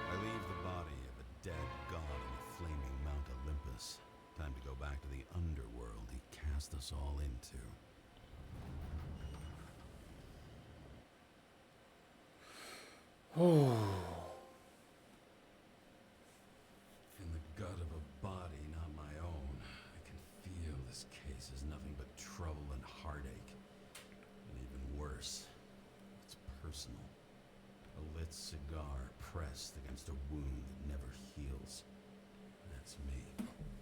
I leave the body of a dead god in the flaming Mount Olympus. Time to go back to the underworld he cast us all into. In the gut of a body not my own, I can feel this case is nothing but trouble and heartache. And even worse, it's personal. A lit cigar pressed against a wound that never heals. That's me.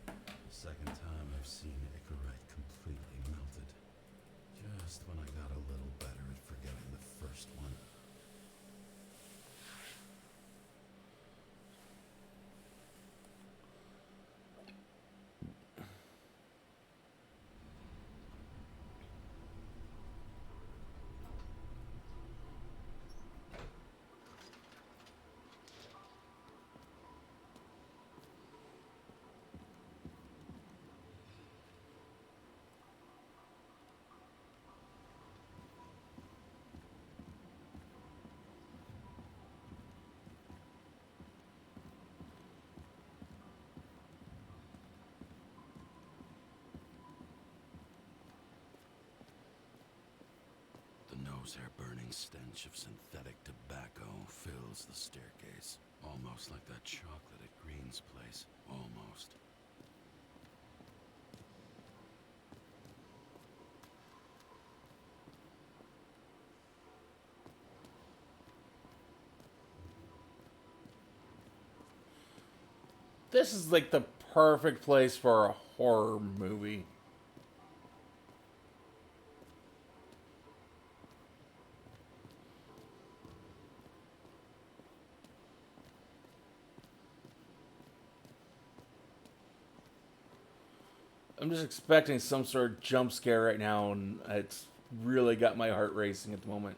The second time I've seen Icarite completely melted. Just when I got a little better at forgetting the first one. The nose-hair burning stench of synthetic tobacco fills the staircase. Almost like that chocolate at Green's place. Almost. This is like the perfect place for a horror movie. I'm just expecting some sort of jump scare right now, and it's really got my heart racing at the moment.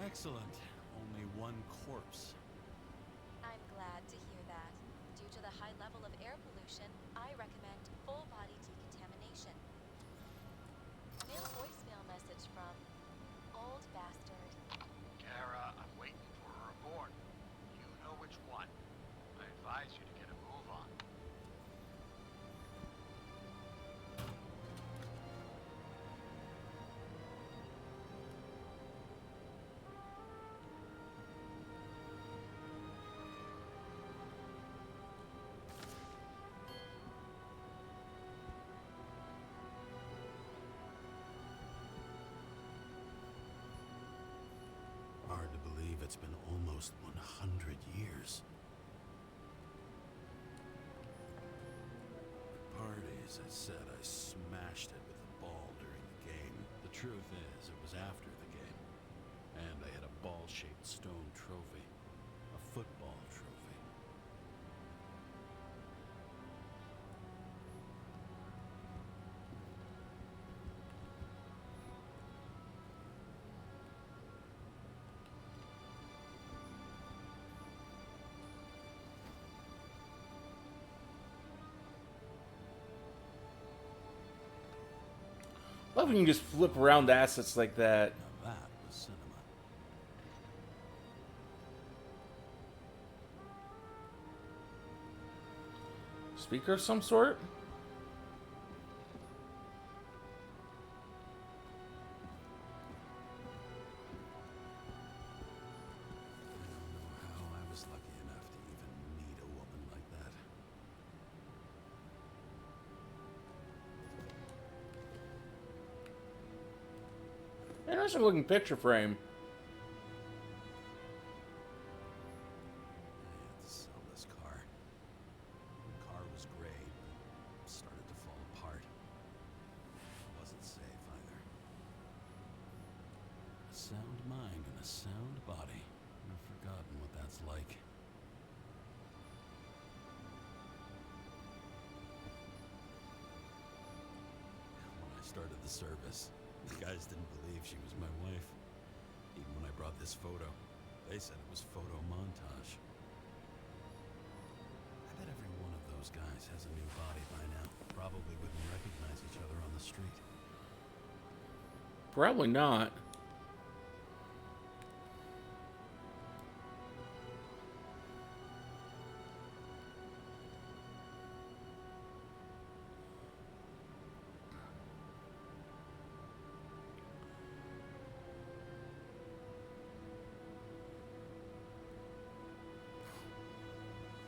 Excellent. Only one corpse. I'm glad to hear that. Due to the high level of air pollution, I recommend full body decontamination. Mail voicemail message from Old Bastard. Kara, I'm waiting for a report. You know which one. I advise you to get a move on. Hard to believe it's been almost 100 years. At parties, I said I smashed it with a ball during the game. The truth is, it was after the game. And I had a ball-shaped stone trophy. A football trophy. Love when you can just flip around assets like that. Now that was cinema. Speaker of some sort? I don't know how I was lucky enough to even meet a woman like that. Interesting looking picture frame. I had to sell this car. The car was great, but started to fall apart. It wasn't safe either. A sound mind and a sound body. I've forgotten what that's like. When I started the service, the guys didn't believe she was my wife. Even when I brought this photo, they said it was photo montage. I bet every one of those guys has a new body by now. Probably wouldn't recognize each other on the street. Probably not.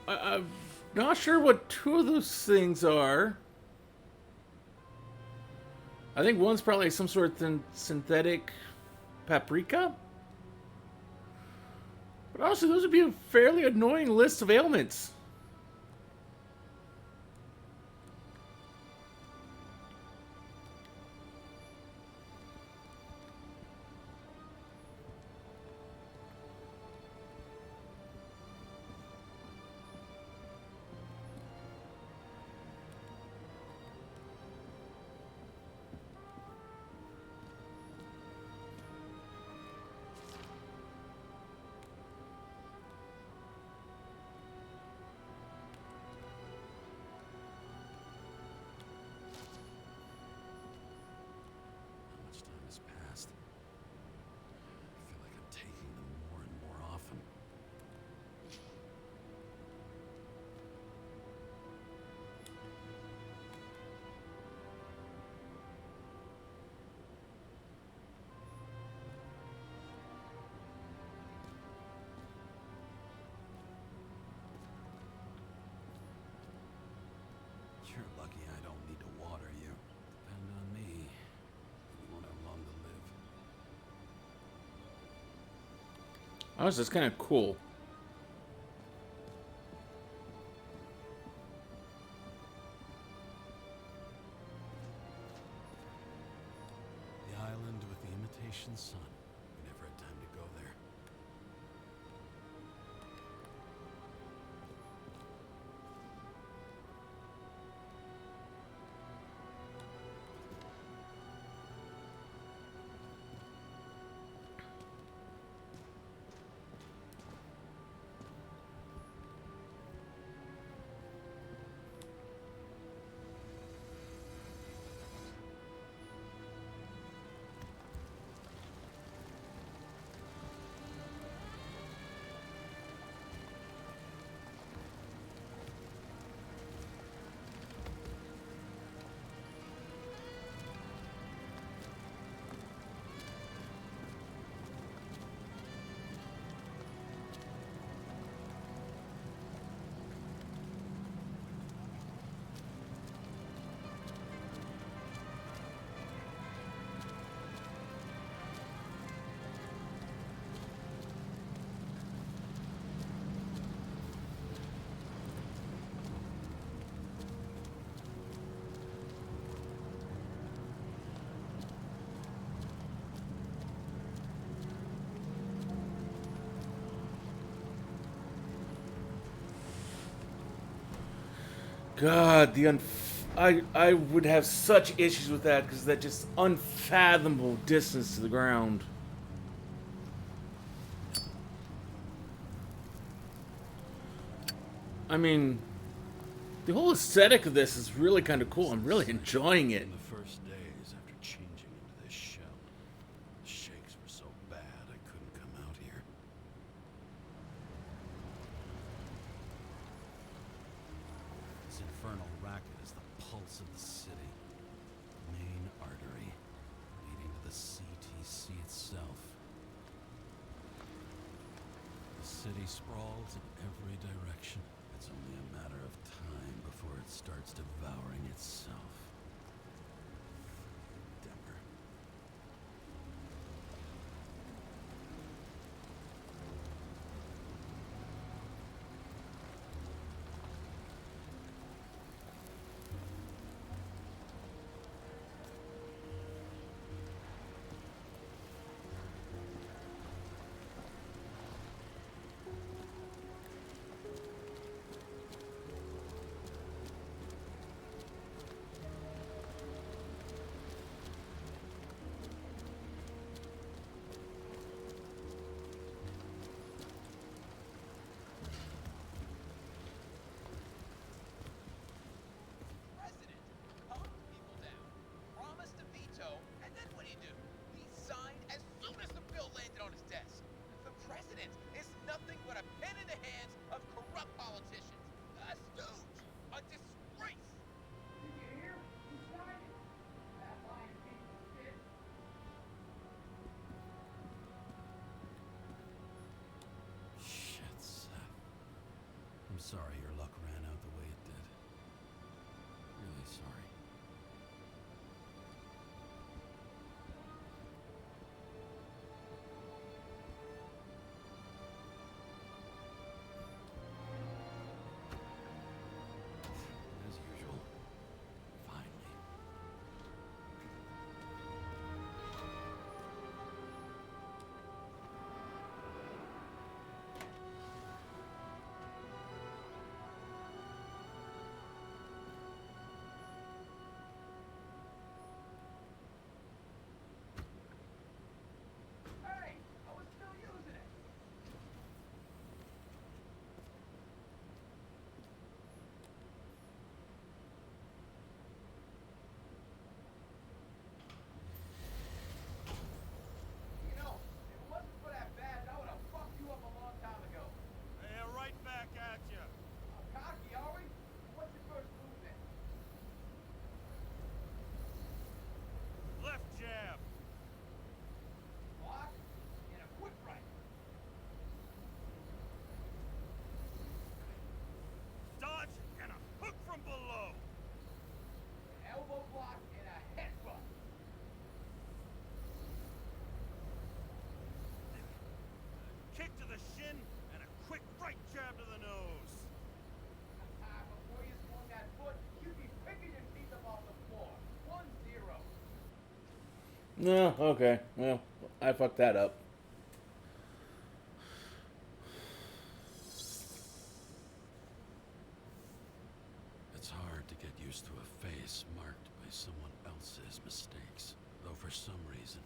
I'm not sure what two of those things are. I think one's probably some sort of synthetic paprika. But honestly, those would be a fairly annoying list of ailments. How much time has passed? I feel like I'm taking them more and more often. You're lucky I don't need to water you. Depend on me. You won't have long to live. Honestly, it's kind of cool. The island with the imitation sun. We never had time to go there. God, I would have such issues with that because that just unfathomable distance to the ground. I mean, the whole aesthetic of this is really kind of cool. I'm really enjoying it. In the first days after changing into this shell, the shakes were so bad I couldn't come out here. This infernal racket is the pulse of the city, main artery leading to the CTC itself. The city sprawls in every direction. It's only a matter of time before it starts devouring itself. Denver. President calmed people down, promised to veto, and then what did he do? He signed as soon as the bill landed on his desk. The president is nothing but a pen in the hands of corrupt politicians. A stooge. A disgrace. Did you hear? He signed it. That lying piece of shit. Shit, Seth. I'm sorry your luck ran out the way it did. Really sorry. As usual. Finally. Hey, I was still using it. You know, if it wasn't for that badge, I would have fucked you up a long time ago. Hey, right back at you. Cocky, are we? What's your first move then? Left jab. Block and a quick right. Dodge and a hook from below. An elbow block and a headbutt. Kick to the shin and a quick right jab to the nose. Before you swung that foot, you'd be picking your teeth up off the floor. 1-0. No, okay. Well, I fucked that up. It's hard to get used to a face marked by someone else's mistakes. Though for some reason,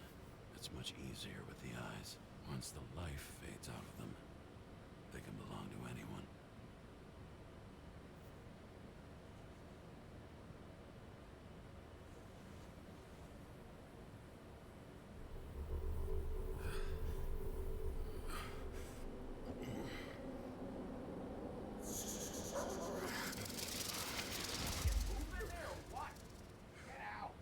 it's much easier with the eyes. Once the life fades out of them, they can belong to anyone. Moving there or what? Get out.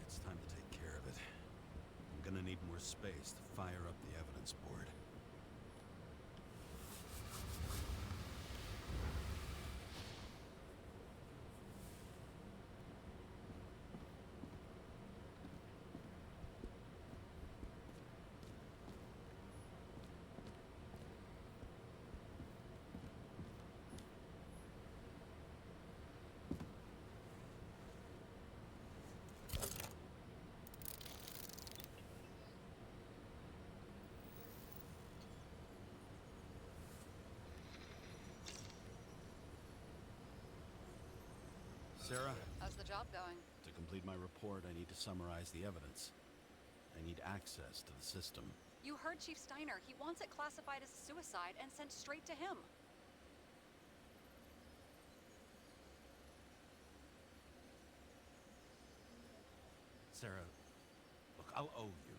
It's time to take care of it. I'm gonna need more space to fire up the evidence board. Sarah, How's the job going? to complete my report, I need to summarize the evidence. I need access to the system. You heard Chief Steiner. He wants it classified as a suicide and sent straight to him. Sarah, look, I'll owe you.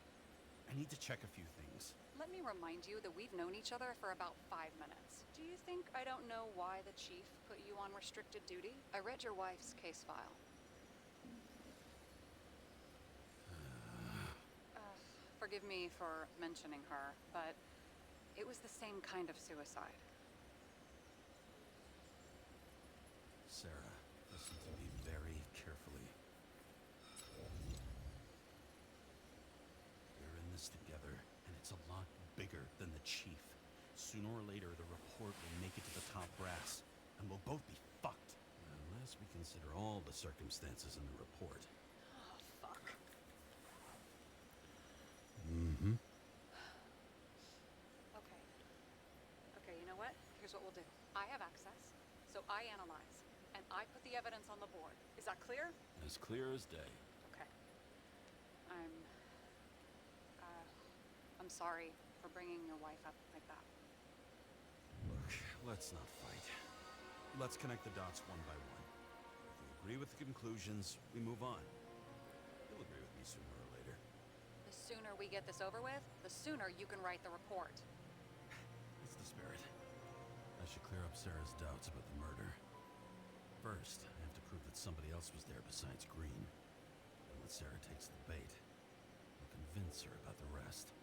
I need to check a few things. Let me remind you that we've known each other for about 5 minutes. Do you think I don't know why the chief put you on restricted duty? I read your wife's case file. Forgive me for mentioning her, but it was the same kind of suicide. Sarah, listen to me very carefully. We're in this together, and it's a lot bigger than the chief. Sooner or later, the report will make it to the top brass, and we'll both be fucked. Unless we consider all the circumstances in the report. Oh, fuck. Mm-hmm. Okay, you know what? Here's what we'll do. I have access, so I analyze, and I put the evidence on the board. Is that clear? As clear as day. Okay. I'm sorry for bringing your wife up like that. Look, let's not fight. Let's connect the dots one by one. If we agree with the conclusions, we move on. You'll agree with me sooner or later. The sooner we get this over with, the sooner you can write the report. That's the spirit. I should clear up Sarah's doubts about the murder. First, I have to prove that somebody else was there besides Green. And when Sarah takes the bait, I'll convince her about the rest.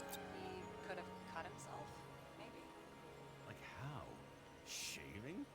He could have cut himself, maybe. Like how? Shaving?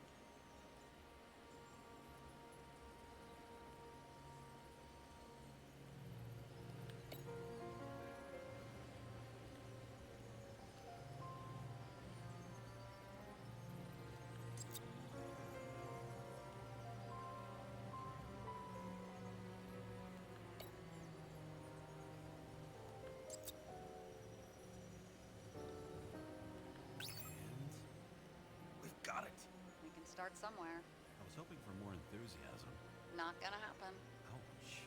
We've got it! We can start somewhere. I was hoping for more enthusiasm. Not gonna happen. Ouch.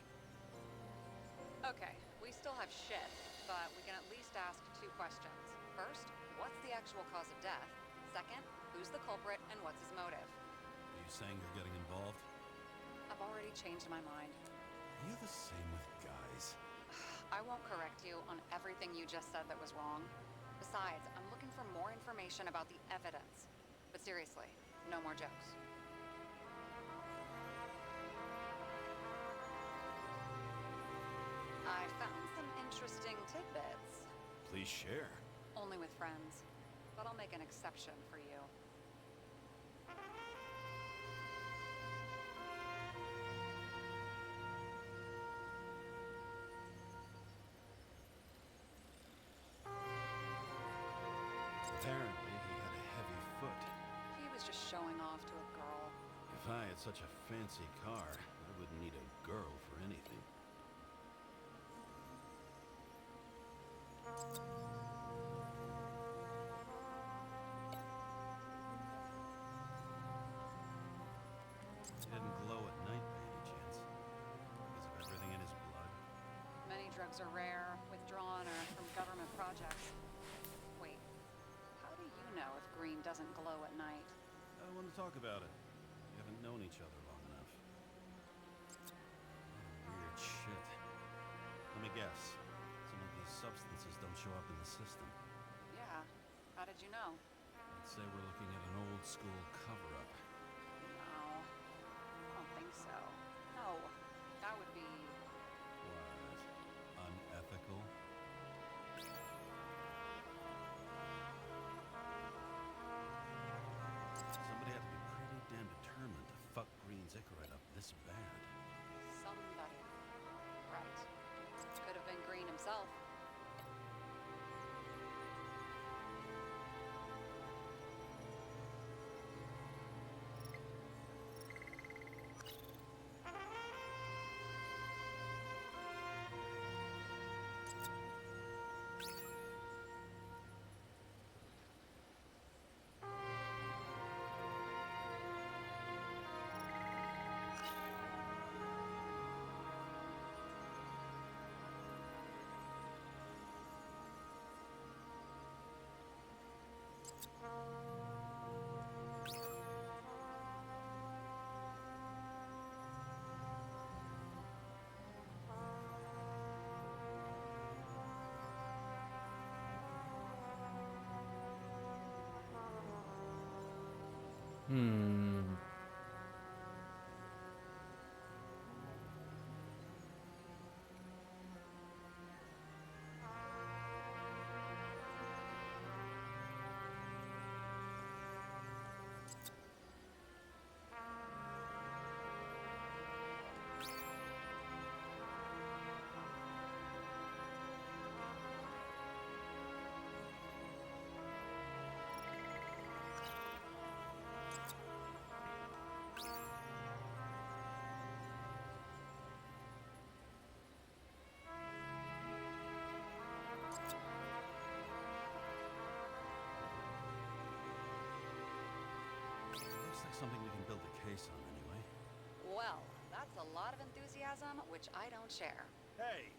Okay, we still have shit, but we can at least ask 2 questions. First, what's the actual cause of death? Second, who's the culprit and what's his motive? Are you saying you're getting involved? I've already changed my mind. Are you the same with guys? I won't correct you on everything you just said that was wrong. Besides, I'm looking for more information about the evidence. But seriously, no more jokes. I found some interesting tidbits. Please share. Only with friends. But I'll make an exception for you. Apparently, he had a heavy foot. He was just showing off to a girl. If I had such a fancy car, I wouldn't need a girl for anything. He didn't glow at night by any chance. Because of everything in his blood. Many drugs are rare, withdrawn, or from government projects. Wait, how do you know if green doesn't glow at night? I want to talk about it. We haven't known each other long enough. Weird shit. Let me guess. Some of these substances don't show up in the system. Yeah. How did you know? I'd say we're looking at an old school cover-up. No. I don't think so. No. That would be... What? Unethical? Somebody had to be pretty damn determined to fuck Green's Icarite up this bad. somebody. Right. Could have been Green himself. Hmm. Looks like something we can build a case on anyway. Well, that's a lot of enthusiasm, which I don't share. Hey,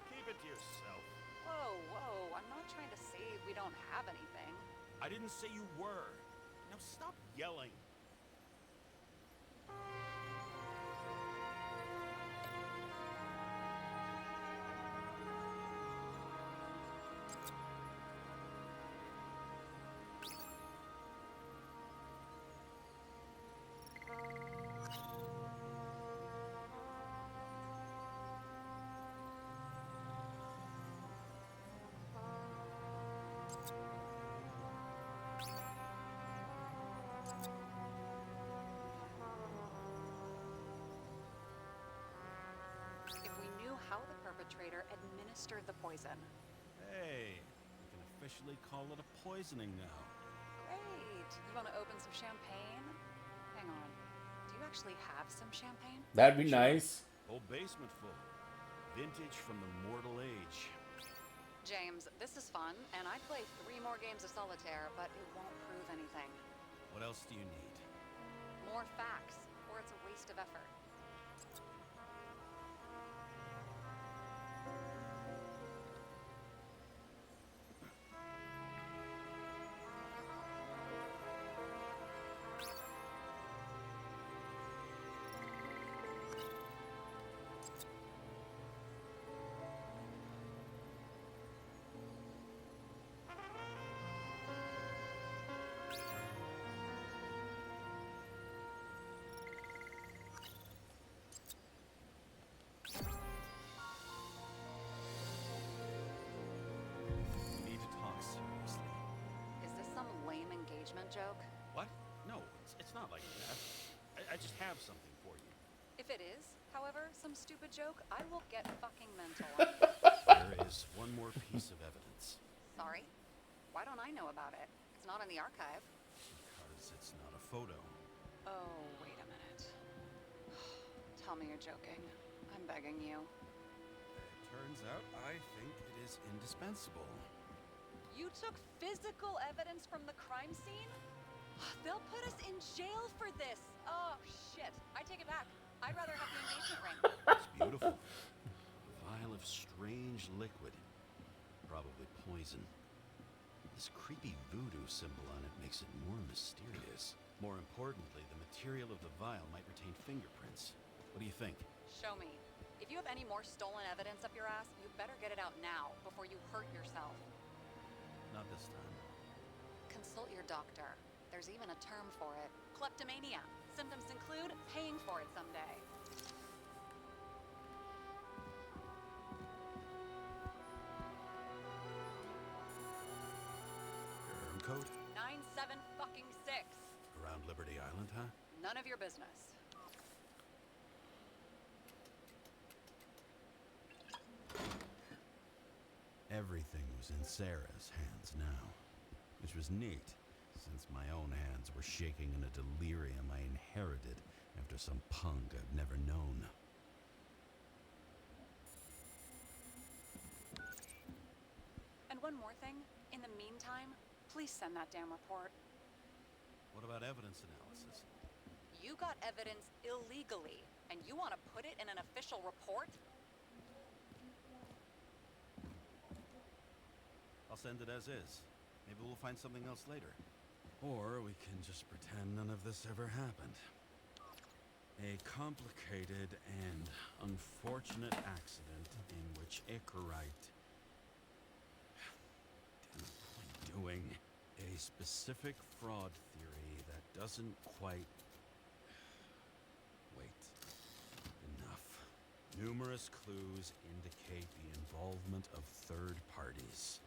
keep it to yourself. Whoa, whoa, I'm not trying to say we don't have anything. I didn't say you were. Now stop yelling. If we knew how the perpetrator administered the poison. Hey, we can officially call it a poisoning now. Great. You want to open some champagne? Hang on. Do you actually have some champagne? That'd be Sure. nice. Whole basement full. Vintage from the mortal age. James, this is fun, and I'd play 3 more games of solitaire, but it won't prove anything. What else do you need? More facts, or it's a waste of effort. We need to talk seriously. Is this some lame engagement joke? What? No, it's not like that. I just have something for you. If it is, however, some stupid joke, I will get fucking mental. There is one more piece of evidence. Sorry? Why don't I know about it? It's not in the archive. Because it's not a photo. Oh, wait a minute. Tell me you're joking. I'm begging you. It turns out I think it is indispensable. You took physical evidence from the crime scene? They'll put us in jail for this. Oh, shit. I take it back. I'd rather have the engagement ring. It's beautiful. A vial of strange liquid. Probably poison. This creepy voodoo symbol on it makes it more mysterious. More important. importantly, the material of the vial might retain fingerprints. What do you think? Show me. If you have any more stolen evidence up your ass, you better get it out now before you hurt yourself. Not this time. Consult your doctor. There's even a term for it. Kleptomania. Symptoms include paying for it someday. Your code? 97-fucking-6. Around Liberty Island, huh? None of your business. Everything was in Sarah's hands now, which was neat, since my own hands were shaking in a delirium I inherited after some punk I've never known. And one more thing. In the meantime, please send that damn report. What about evidence analysis? You got evidence illegally, and you want to put it in an official report? I'll send it as is. Maybe we'll find something else later. Or we can just pretend none of this ever happened. A complicated and unfortunate accident in which Icarite... What am I doing? A specific fraud theory that doesn't quite... Wait. Enough. Numerous clues indicate the involvement of third parties.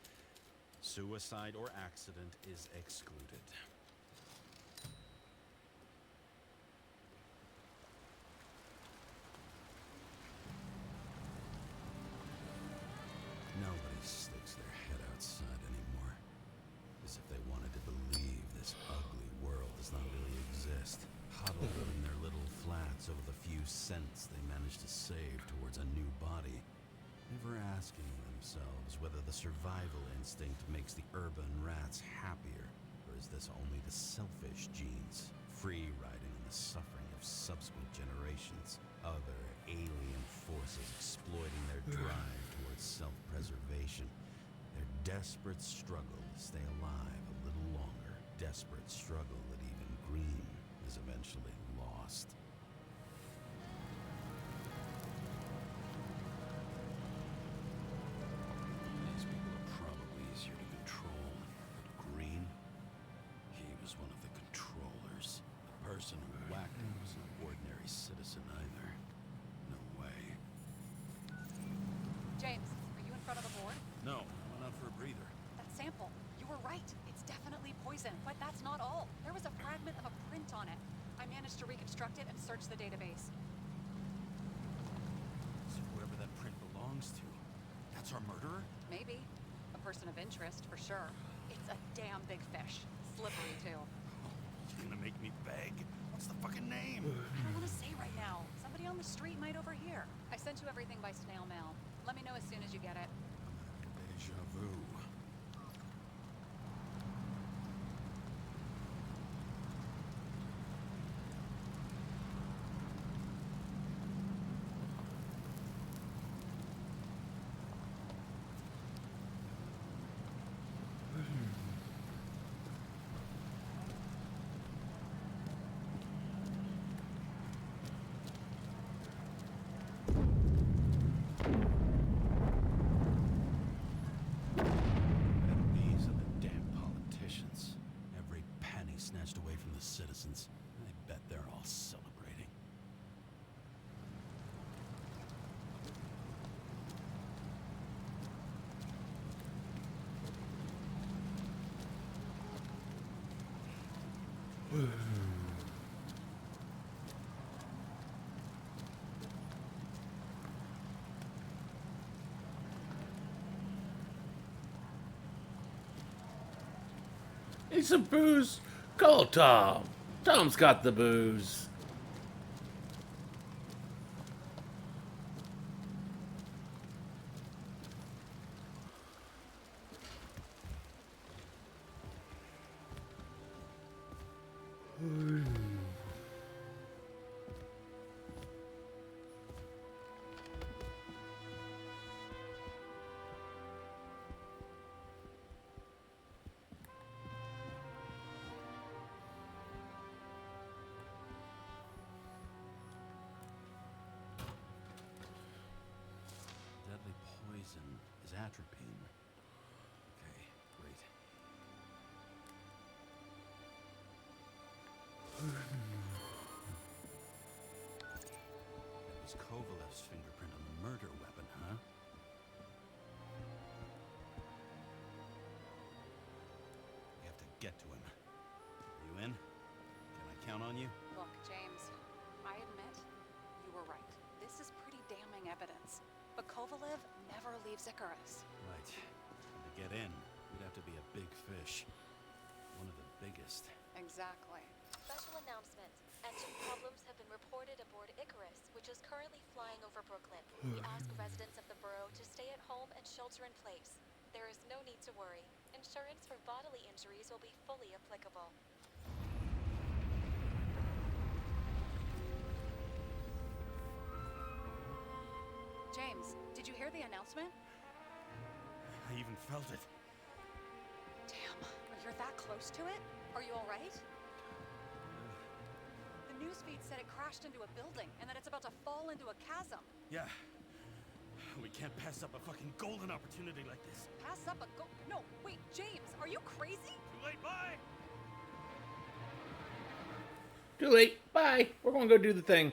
Suicide or accident is excluded. Nobody sticks their head outside anymore. As if they wanted to believe this ugly world does not really exist. Huddled in their little flats over the few cents they managed to save towards a new body. Never asking themselves whether the survival instinct makes the urban rats happier, or is this only the selfish genes, free riding in the suffering of subsequent generations, other alien forces exploiting their drive towards self-preservation, their desperate struggle to stay alive a little longer, desperate struggle that even Green is eventually lost. These people are probably easier to control, but Green, he was one of the controllers. The person who whacked him was no ordinary citizen either. No way. James, are you in front of the board? No, I went out for a breather. That sample. You were right. It's definitely poison, but that's not all. There was a fragment of a print on it. I managed to reconstruct it and search the database. So whoever that print belongs to, that's our murderer? Maybe. A person of interest, for sure. It's a damn big fish. Slippery, too. You're gonna make me beg? What's the fucking name? I don't want to say right now. Somebody on the street might overhear. I sent you everything by snail mail. Let me know as soon as you get it. Deja vu. MPs and the damn politicians. Every penny snatched away from the citizens. I bet they're all celebrating. Need some booze? Call Tom. Tom's got the booze. It was Kovalev's fingerprint on the murder weapon, huh? We have to get to him. Are you in? Can I count on you? Look, James, I admit you were right. This is pretty damning evidence. But Kovalev never leaves Icarus. Right. And to get in, we'd have to be a big fish. One of the biggest. Exactly. Special announcement. Engine problems have been reported aboard Icarus, which is currently flying over Brooklyn. We ask residents of the borough to stay at home and shelter in place. There is no need to worry. Insurance for bodily injuries will be fully applicable. James, did you hear the announcement? I even felt it. Damn, you're that close to it? Are you alright? The news feed said it crashed into a building and that it's about to fall into a chasm. Yeah. We can't pass up a fucking golden opportunity like this. Pass up a No, wait, James, are you crazy? Too late, bye! Too late. Bye. We're going to go do the thing.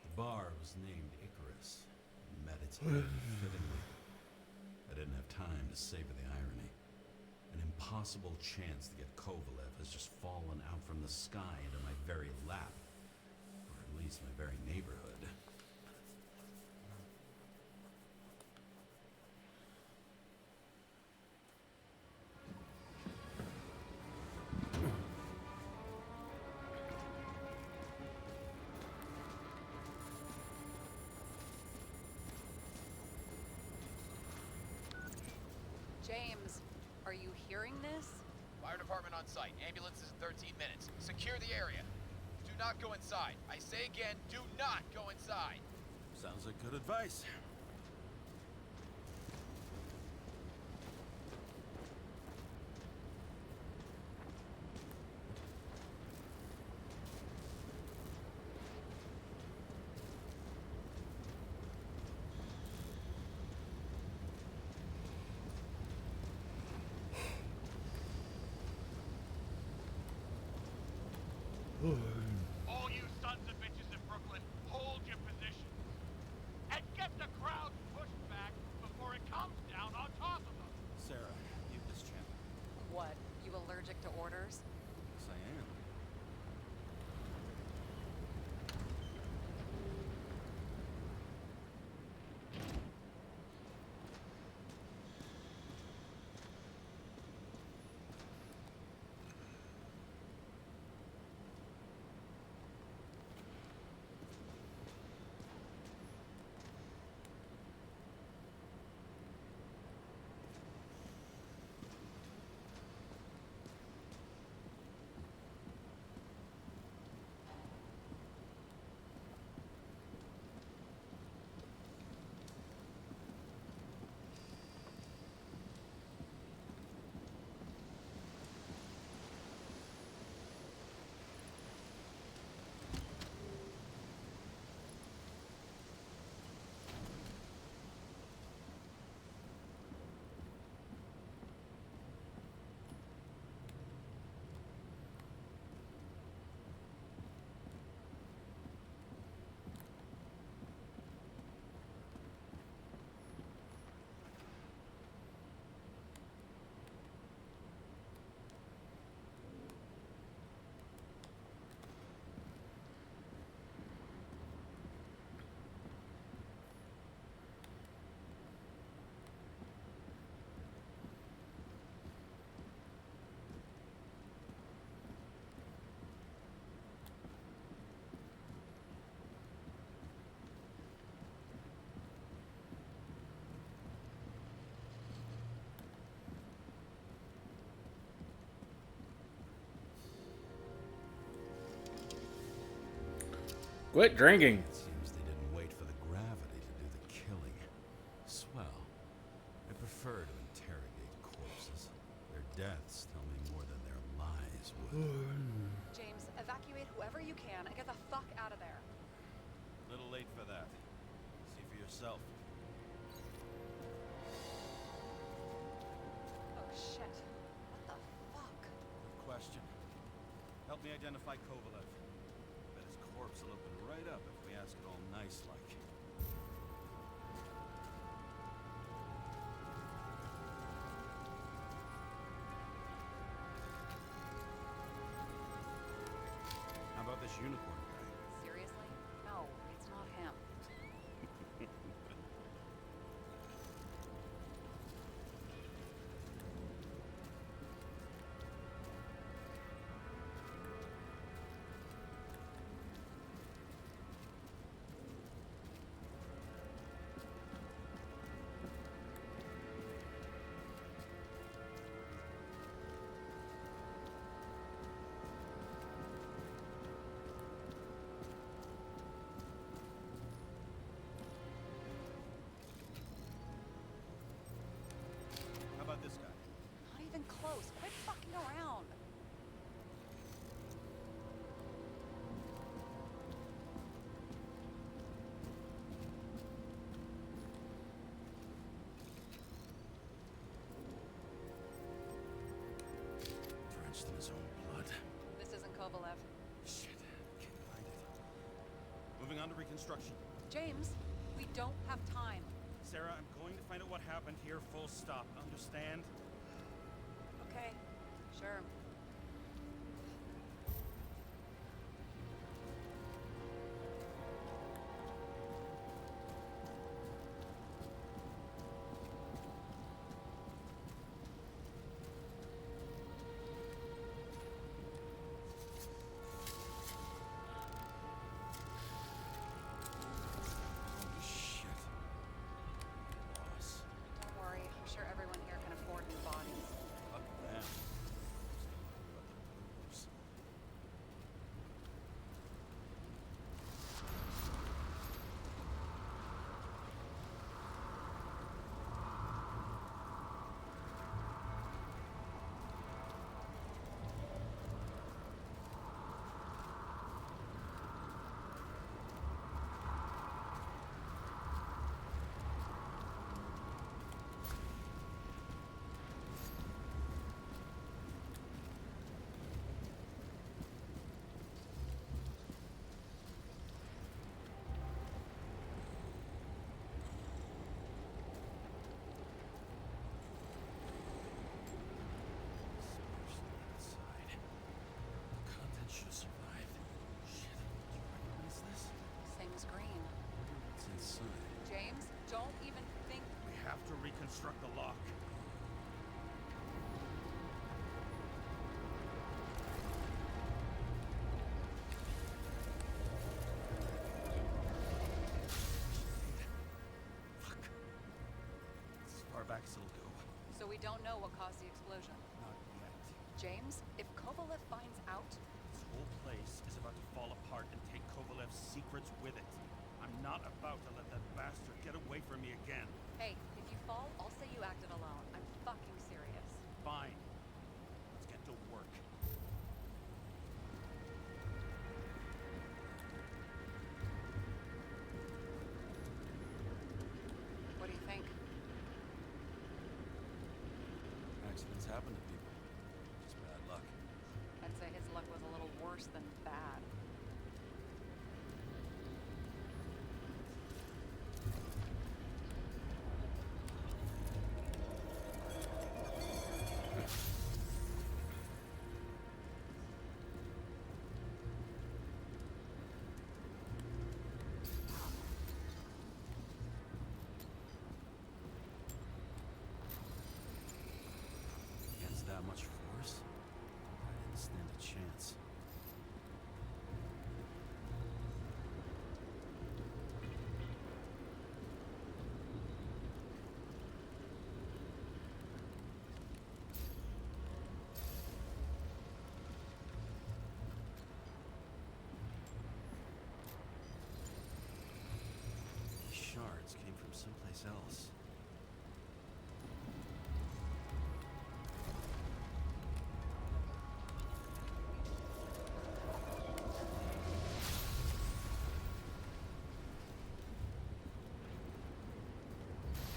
The bar was named Icarus and met its end fittingly. I didn't have time to savor the irony. An impossible chance to get Kovalev has just fallen out from the sky into my very lap. Or at least my very neighborhood. James, are you hearing this? Fire department on site. Ambulance is in 13 minutes. Secure the area. Do not go inside. I say again, do not go inside. Sounds like good advice. All you sons of bitches in Brooklyn, hold your position. And get the crowd pushed back before it comes down on top of them. Sarah, mute this channel. What, you allergic to orders? Yes, I am. Quit drinking. It seems they didn't wait for the gravity to do the killing. Swell. I prefer to interrogate corpses. Their deaths tell me more than their lies would. James, evacuate whoever you can and get the fuck out of there. Little late for that. See for yourself. Oh shit. What the fuck? Help me identify Kovalev. Bet his corpse will open right up if we ask it all nice-like. How about this unicorn guy? Seriously? No, it's not him. How about this guy? Not even close. Quit fucking around. Drenched in his own blood. This isn't Kovalev. Shit, can't find it. Moving on to reconstruction. James, we don't have time. Sarah, I'm going to find out what happened here, full stop. Understand? Okay, sure. Holy shit. Loss. Don't worry, I'm sure everyone here can afford new bodies. Fuck them. But the blues. Inside. The content should survive. Shit, do you recognize this? Same as green. What's inside? James, don't even think. We have to reconstruct the lock. Fuck. It's as far back as it'll go. So we don't know what caused the explosion. Not yet. James, if Kovalev finds out, This whole place is about to fall apart and take Kovalev's secrets with it. I'm not about to let that bastard get away from me again. hey, if you fall, I'll say you acted alone. I'm fucking serious. Fine. Let's get to work. What do you think? Accidents happen to people. Just bad luck. I'd say his luck was a little worse than bad. Against that much force, I didn't stand a chance. These shards came from someplace else.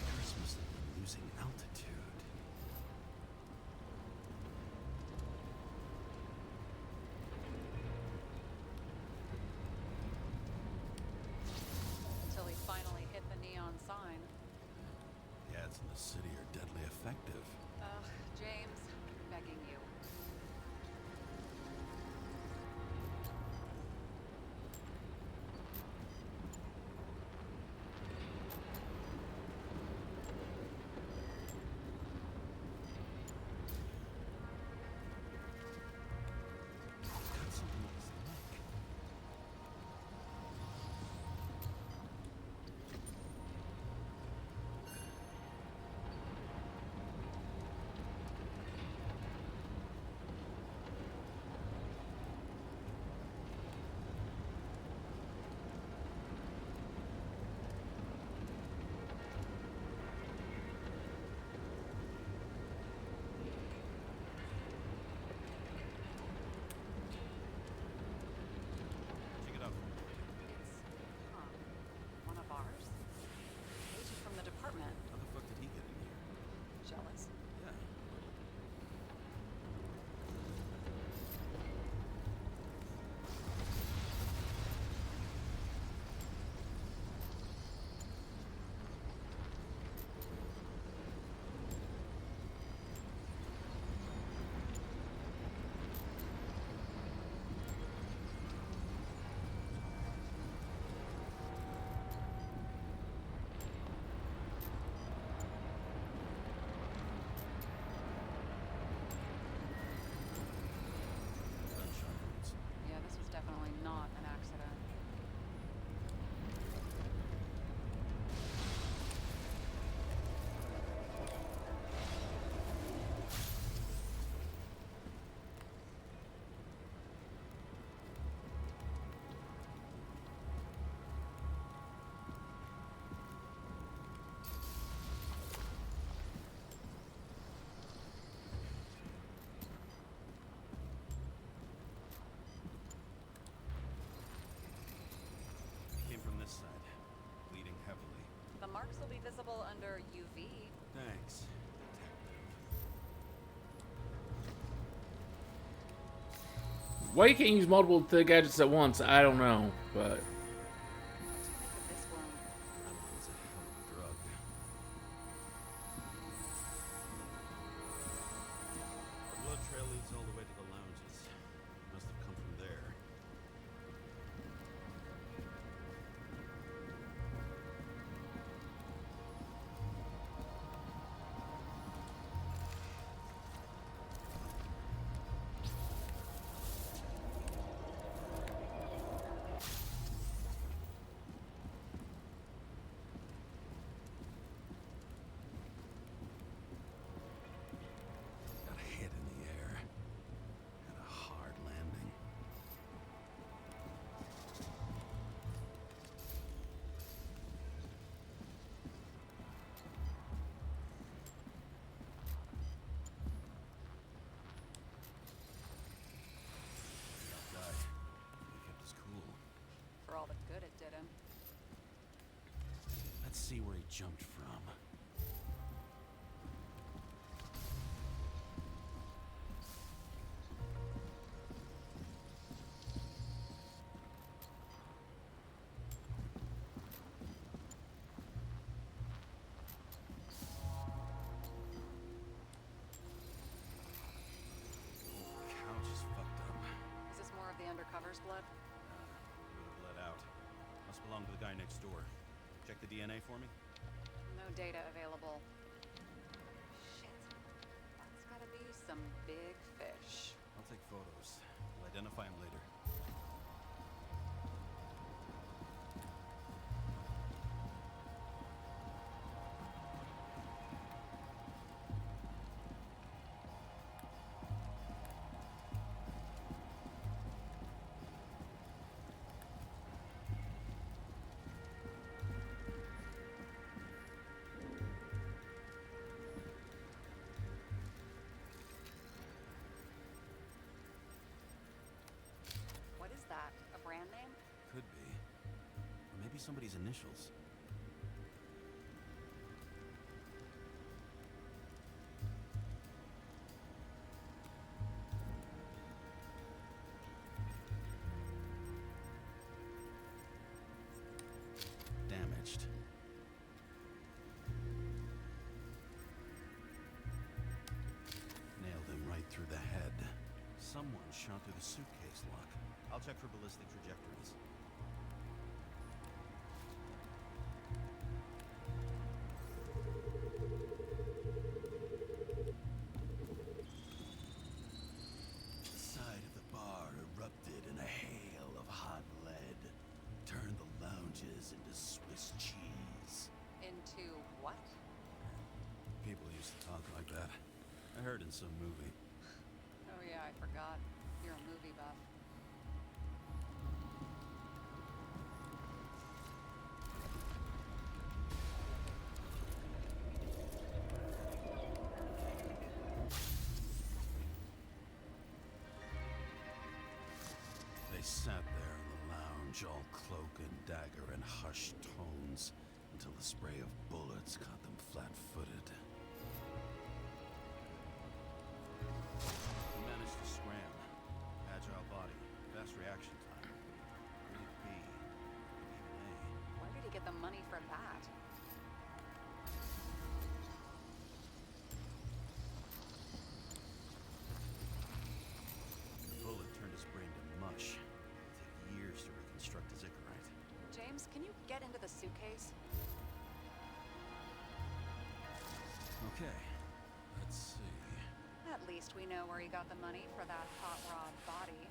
Paris must have been losing altitude. rats in the city are deadly effective. Ugh, James, I'm begging you. Got something on his neck. Check it out. It's, one of ours? Agent from the department. How the fuck did he get in here? Jealous? Yeah. Gunshot wounds. Yeah, this was definitely not an accident. Came from this side, bleeding heavily. The marks will be visible under UV. Thanks, detective. Why you can't use multiple gadgets at once, I don't know, but What do you make of this wound? Adrenaline is a hell of a drug. The blood trail leads all the way to the lounges. Must have come from there. Got a hit in the air. And a hard landing. That guy. He kept his cool. For all the good it did him. Let's see where he jumped from. Whole couch is fucked up. Is this more of the undercover's blood? It would have bled out. Must belong to the guy next door. Check the DNA for me. No data available. Shit. That's gotta be some big fish. I'll take photos. We'll identify him later. What is that? A brand name? Could be. Or maybe somebody's initials. Damaged. was shot through the suitcase lock. I'll check for ballistic trajectories. The side of the bar erupted in a hail of hot lead. Turned the lounges into Swiss cheese. Into what? People used to talk like that. I heard in some movie. Oh yeah, I forgot. You're a movie buff. They sat there in the lounge, all cloak and dagger and hushed tones, until the spray of bullets caught them flat-footed. He managed to scram. Agile body, fast reaction time. Grade B, even A. Where did he get the money for that? The bullet turned his brain to mush. It'd take years to reconstruct his Icarite. James, can you get into the suitcase? Okay, let's see. At least we know where he got the money for that hot rod body.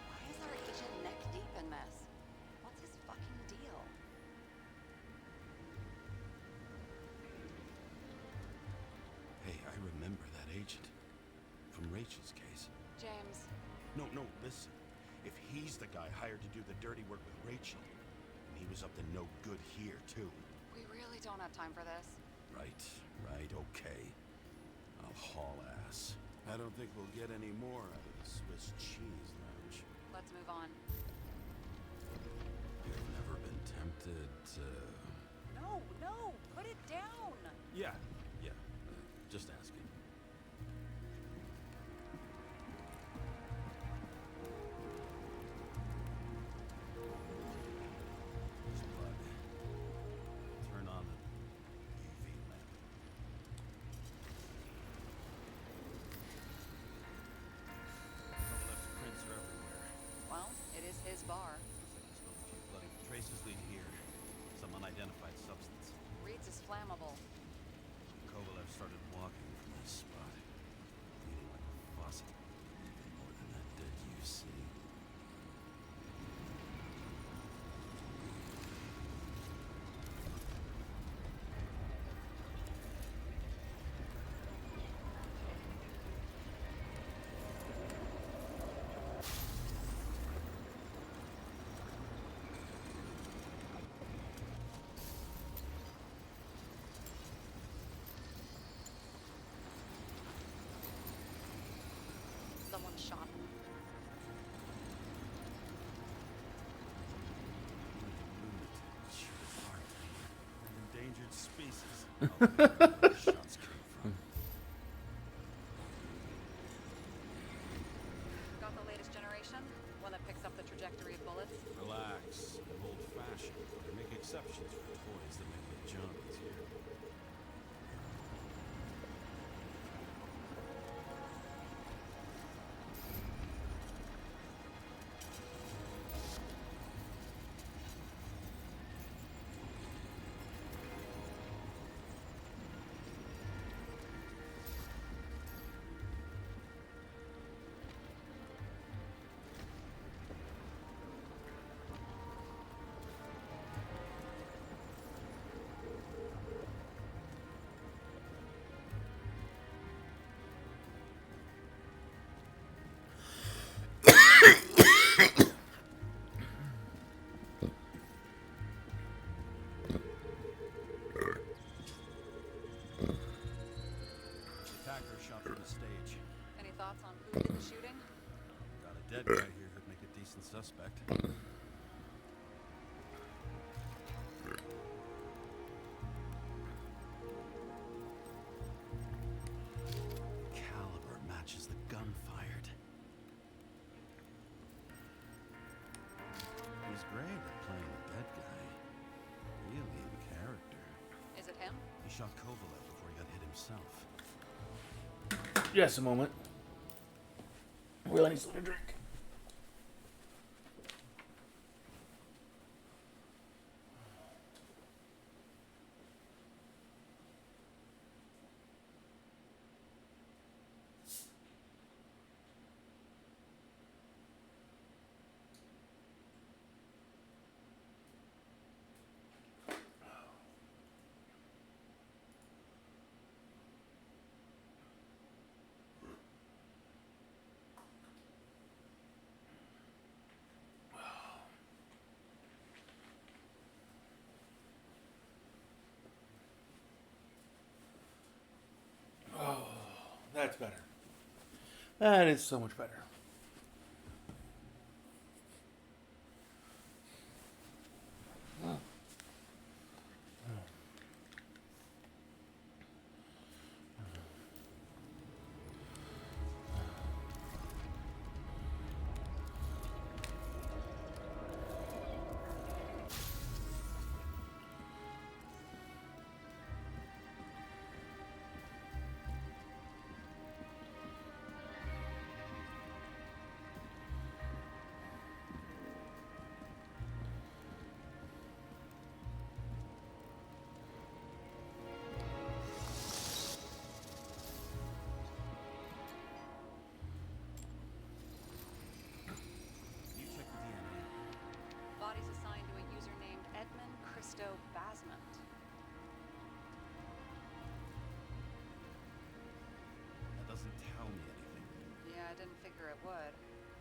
Why is our agent neck deep in this? What's his fucking deal? Hey, I remember that agent. From Rachel's case. James, No, listen. If he's the guy hired to do the dirty work with Rachel, and he was up to no good here, too. we really don't have time for this. Right, okay. I'll haul ass. I don't think we'll get any more out of the Swiss cheese lounge. Let's move on. You've never been tempted to... No, put it down! Yeah, just asking. There's blood. Turn on the UV lamp. Kovalev's prints are everywhere. Well, it is his bar. Looks like he spilled a few bloody traces lead here. Some unidentified substance. Reed's is flammable. Kovalev started walking from this spot, bleeding like a faucet, even more than that dead you see. Someone shot him. An endangered species. Where the shots came from. Got the latest generation? One that picks up the trajectory of bullets? Relax. I'm old-fashioned. I make exceptions for toys that make the jump easier. thoughts on who did the shooting? Got a dead guy here who'd make a decent suspect. Caliber matches the gun fired. He's great at playing the dead guy. Really in character. Is it shot Kovalev before he got hit himself. Just a moment. Really need something to drink. That's better. That is so much better. You check the DNA. Body's assigned to a user named Edmund Christo Basment. That doesn't tell me anything. Yeah, I didn't figure it would.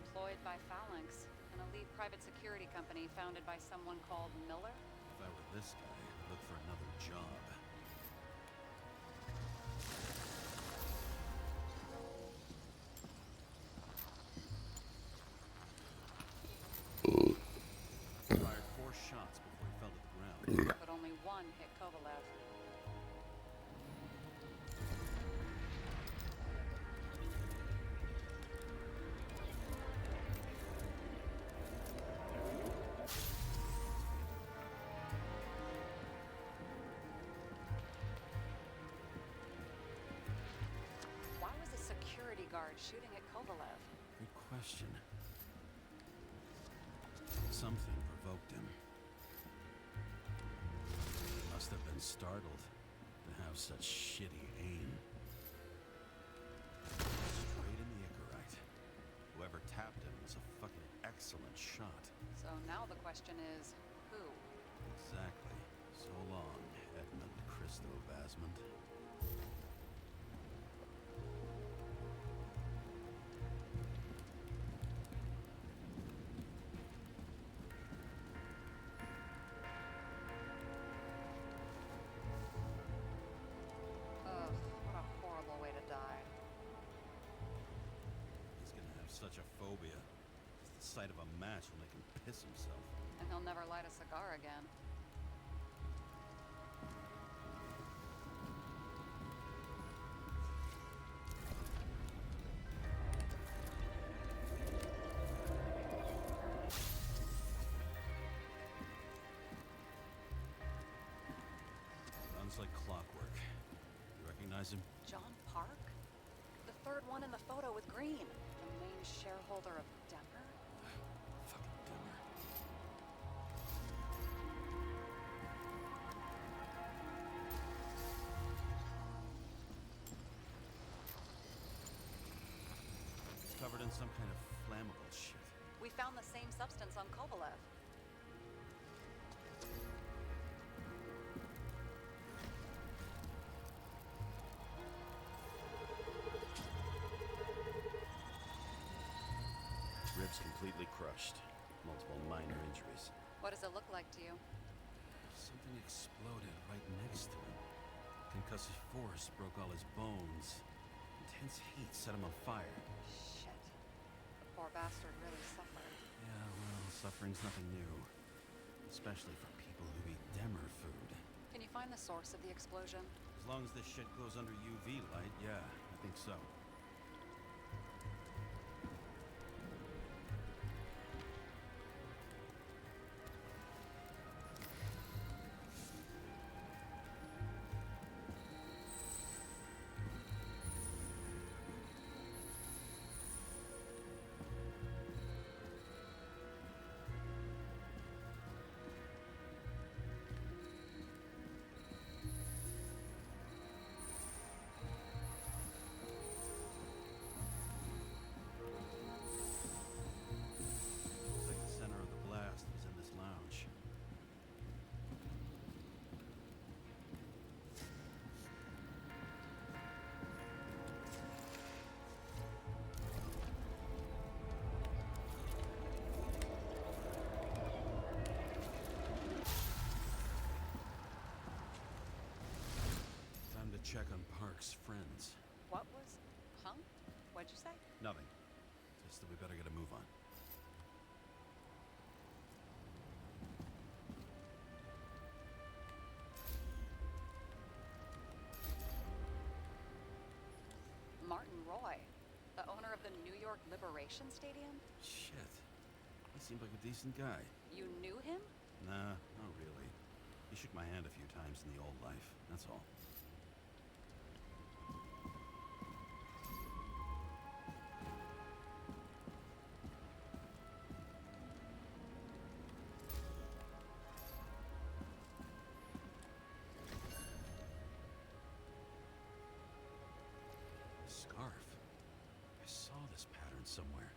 Employed by Phalanx, an elite private security company founded by someone called Miller. If I were this guy, I'd look for another job. Fired 4 shots before he fell to the ground. But only one hit Kovalev. Why was a security guard shooting at Kovalev? Good question. Something provoked him. He must have been startled to have such shitty aim. Straight in the Icarite. Whoever tapped him was a fucking excellent shot. So now the question is, who? Exactly. So long, Edmund Christo Basment. Ugh, what a horrible way to die. He's gonna have such a phobia. Just the sight of a match will make him piss himself. And he'll never light a cigar again. Runs like clockwork. You recognize him? John Park? The third one in the photo with Green. The main shareholder of Denver? Fucking dumber. It's covered in some kind of flammable shit. We found the same substance on Kovalev. Ribs completely crushed. Multiple minor injuries. What does it look like to you? Something exploded right next to him. Concussive force broke all his bones. Intense heat set him on fire. Shit. The poor bastard really suffered. Yeah, well, suffering's nothing new. Especially for people who eat Demmer food. Can you find the source of the explosion? As long as this shit goes under UV light, yeah, I think so. check on Park's friends. What was... Huh? What'd you say? Nothing. Just that we better get a move on. Martin Roy, the owner of the New York Liberation Stadium? Shit. He seemed like a decent guy. You knew him? Nah, not really. He shook my hand a few times in the old life, that's all. Scarf. I saw this pattern somewhere.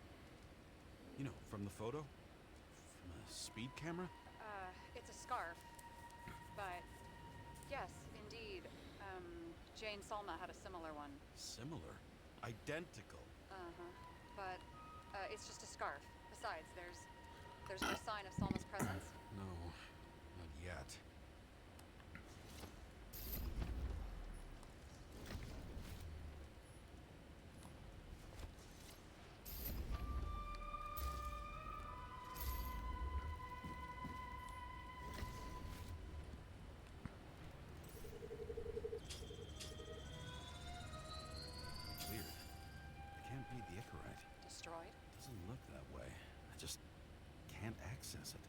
You know, from the photo? From a speed camera? It's a scarf. But, yes, indeed. Jane Salma had a similar one. Similar? Identical? Uh-huh. But, it's just a scarf. Besides, there's no sign of Salma's presence. No, not yet. Weird. I can't read the Icarite. Destroyed? Doesn't look that way. I just can't access it.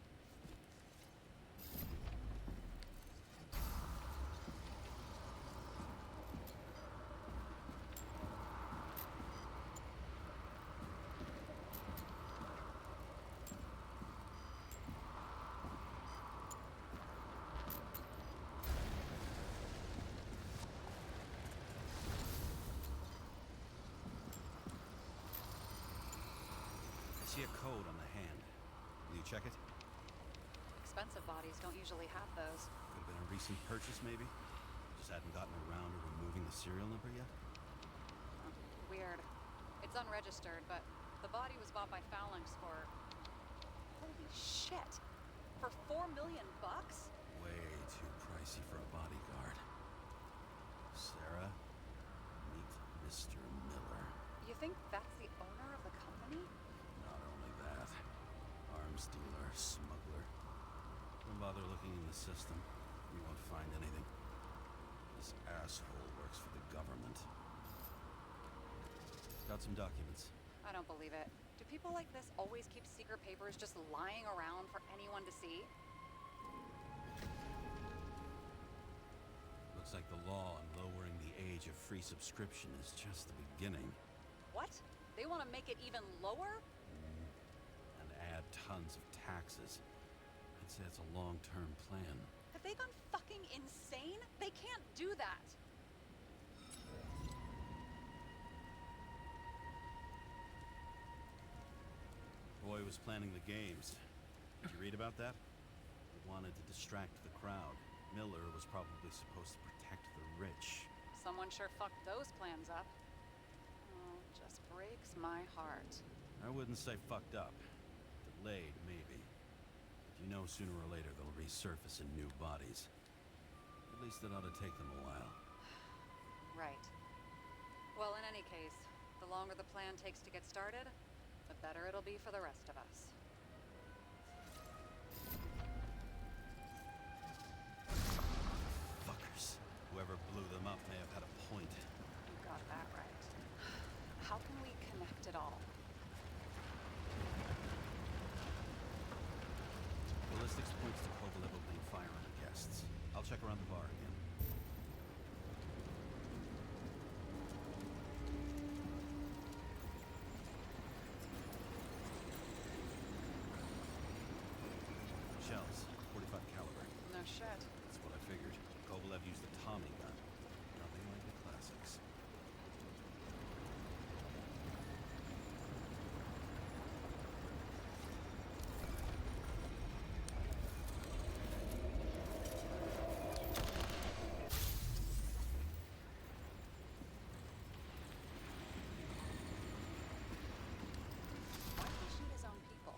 I see a code on the hand. Will you check it? Expensive bodies don't usually have those. Could have been a recent purchase, maybe? Just hadn't gotten around to removing the serial number yet? Huh. Weird. It's unregistered, but the body was bought by Phalanx for... Holy shit! For $4 million bucks? Way too pricey for a bodyguard. Sarah, meet Mr. Miller. You think that's the owner of the company? Not only that, arms dealer, smuggler. Don't bother looking in the system. You won't find anything. This asshole works for the government. Got some documents. I don't believe it. Do people like this always keep secret papers just lying around for anyone to see? Looks like the law on lowering the age of free subscription is just the beginning. What? They want to make it even lower? And add tons of taxes. I'd say it's a long-term plan. Have they gone fucking insane? They can't do that. Roy was planning the games. Did you read about that? He wanted to distract the crowd. Miller was probably supposed to protect the rich. Someone sure fucked those plans up. Oh, just breaks my heart. I wouldn't say fucked up. Delayed, maybe. But you know sooner or later they'll resurface in new bodies. At least it ought to take them a while. Right. Well, in any case, the longer the plan takes to get started, the better it'll be for the rest of us. Fuckers. Whoever blew them up may have had a point. You got that right. How can we connect it all? Ballistics points to Kovalev opening fire on the guests. I'll check around the bar again. Shells, 45 caliber. No shit. That's what I figured. Kovalev used a Tommy gun. Nothing like the classics. Why did he shoot his own people?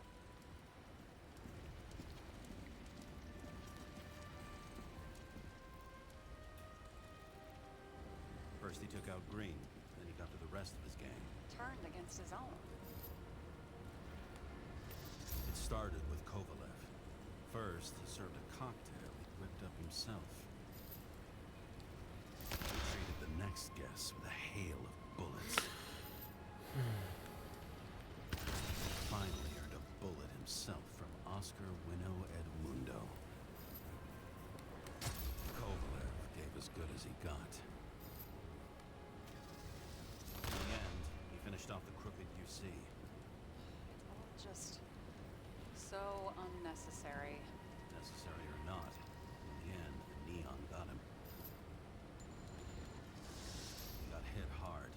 First he took out Green, then he got to the rest of his gang. Turned against his own. It started with Kovalev. First, he served a cocktail he whipped up himself. He treated the next guest with a hail of bullets. Finally earned a bullet himself from Oscar Winnow Edmundo. Kovalev gave as good as he got. In the end, he finished off the crooked UC. It's all just so unnecessary. Necessary or not, in the end, the neon got him. He got hit hard.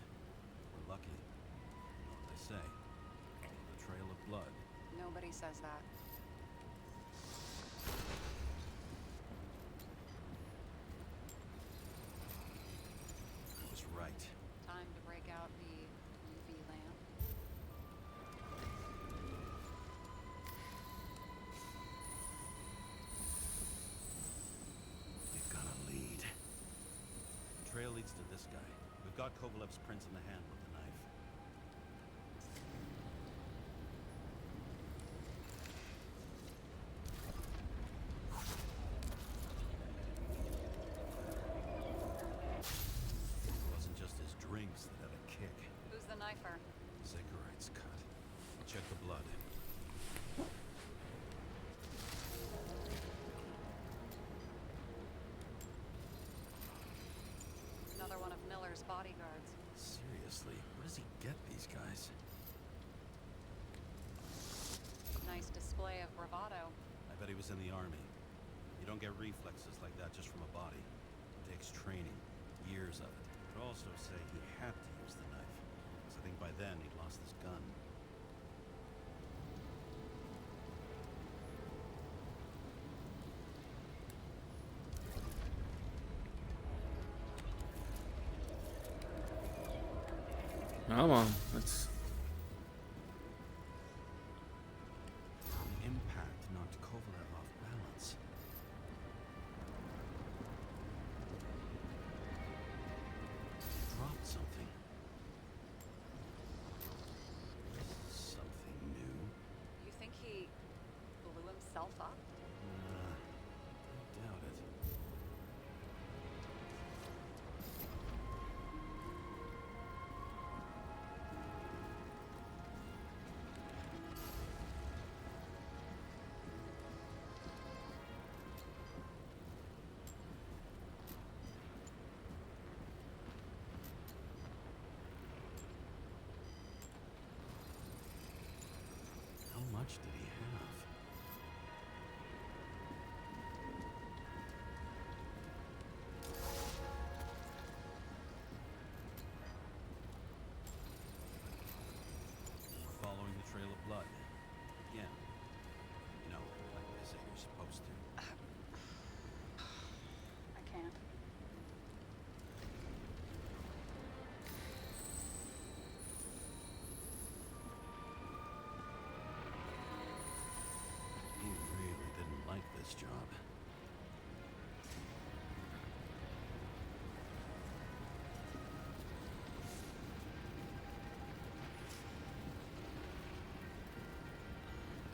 We're lucky. You know what they say. The trail of blood. Nobody says that. He was right. Time to break out the UV lamp. We've got a lead. The trail leads to this guy. We've got Kovalev's prints in the handle of the knife. It wasn't just his drinks that had a kick. Who's the knifer? Zacharites cut. Check the blood. Another one of Miller's bodyguards. Seriously, where does he get these guys? Nice display of bravado. I bet he was in the army. You don't get reflexes like that just from a body. It takes training, years of it. But also say he had to use the knife, because I think by then he'd lost his gun. Come on, let's. The impact knocked Kovalev off balance. Dropped something. Something new. You think he blew himself up? I doubt it. How much did he have? Following the trail of blood. Again. You know, like they say you're supposed to. I can't. He really didn't like this job.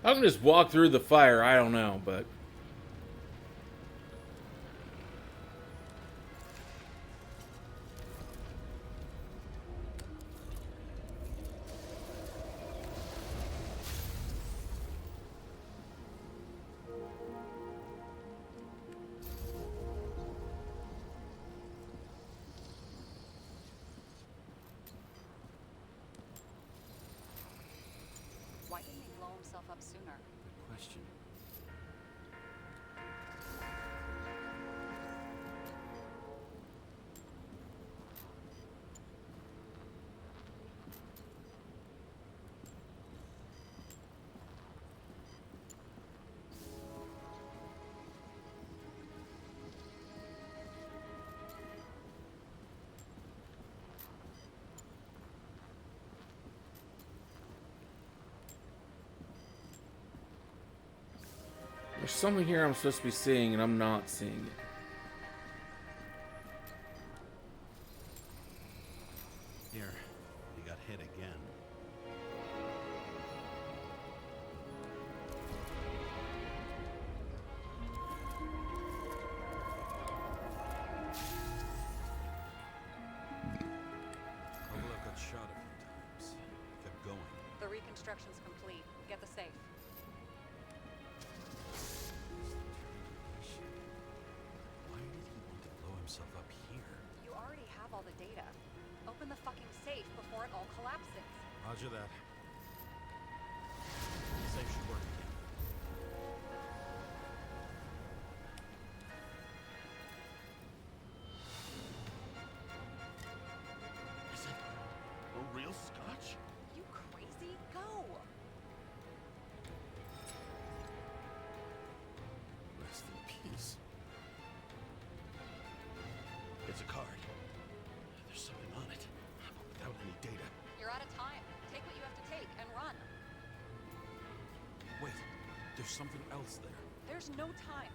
I can just walk through the fire. I don't know, but Why didn't he blow himself up sooner? Good question. there's something here I'm supposed to be seeing, and I'm not seeing it. hit again. Kovalev got shot a few times. Kept going. The reconstruction's complete. Get the safe. Why did he want to blow himself up here? You already have all the data. Open the fucking safe before it all collapses. Roger that. Safe should work again. Is it a real scotch? You crazy? Go! Rest in peace. It's a card. There's something on it, but without any data. You're out of time. Take what you have to take and run. Wait, there's something else there. There's no time.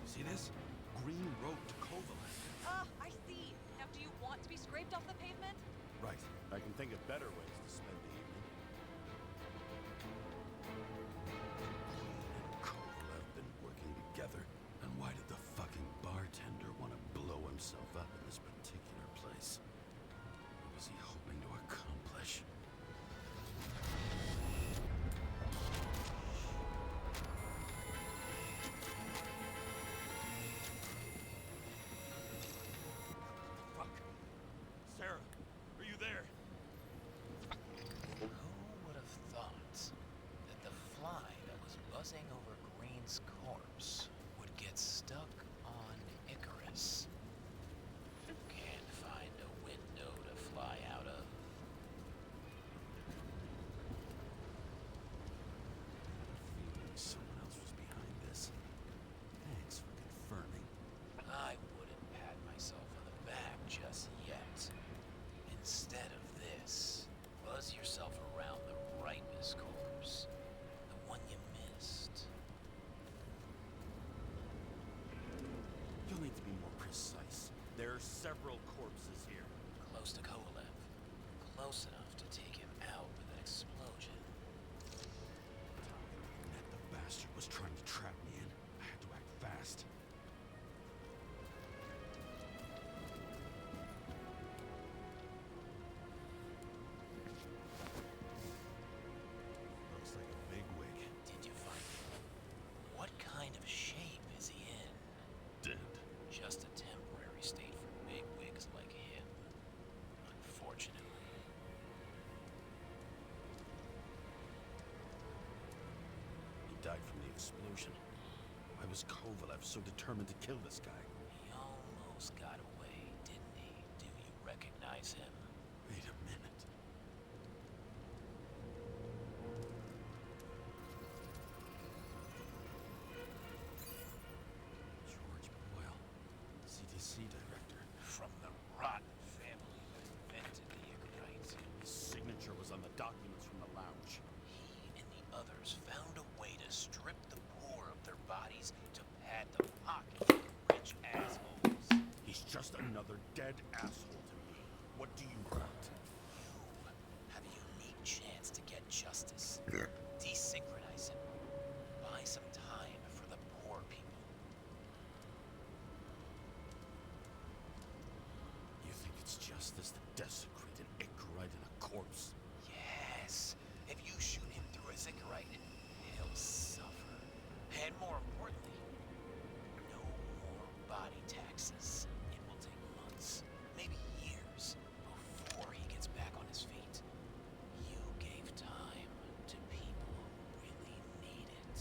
See this? Green road to Kovalev. Ah, I see. Now, do you want to be scraped off the pavement? Right. I can think of better ways to spend the evening. Green and Kovalev been working together. And why did the fucking bartender want to blow himself up in this particular place? What was he hoping to accomplish? Fuck. Sarah, are you there? Who would have thought that the fly that was buzzing over Green's corpse would get stuck on Icarus? Can't find a window to fly out of. Feeling someone else was behind this. Thanks for confirming. I wouldn't pat myself on the back just yet. Instead of this, buzz yourself around the Ripus corpse. The one you missed. You'll need to be more precise. There are several corpses here. Close to Kovalev. Close enough to take him out with an explosion. Net the bastard was trying to trap me in. I had to act fast. Looks like a big wig. Did you find him? What kind of shape is he in? Dead. Just a temporary state for bigwigs like him. Unfortunately. He died from the explosion. Why was Kovalev so determined to kill this guy? He almost got away, didn't he? Do you recognize him? Wait a minute. George Boyle, CDC director. From the rotten family that invented the Icarite. His signature was on the documents from the lounge. He and the others found a way to strip the poor of their bodies to pad the pockets of rich assholes. He's just another dead asshole to me. What do you want? You have a unique chance to get justice. Desynchronize him. Buy some time for the poor people. You think it's justice to desecrate an Icarite and a corpse? Yes. If you shoot him through a Icarite, he'll suffer. And more importantly, no more body taxes. It will take months, maybe years, before he gets back on his feet. You gave time to people who really need it.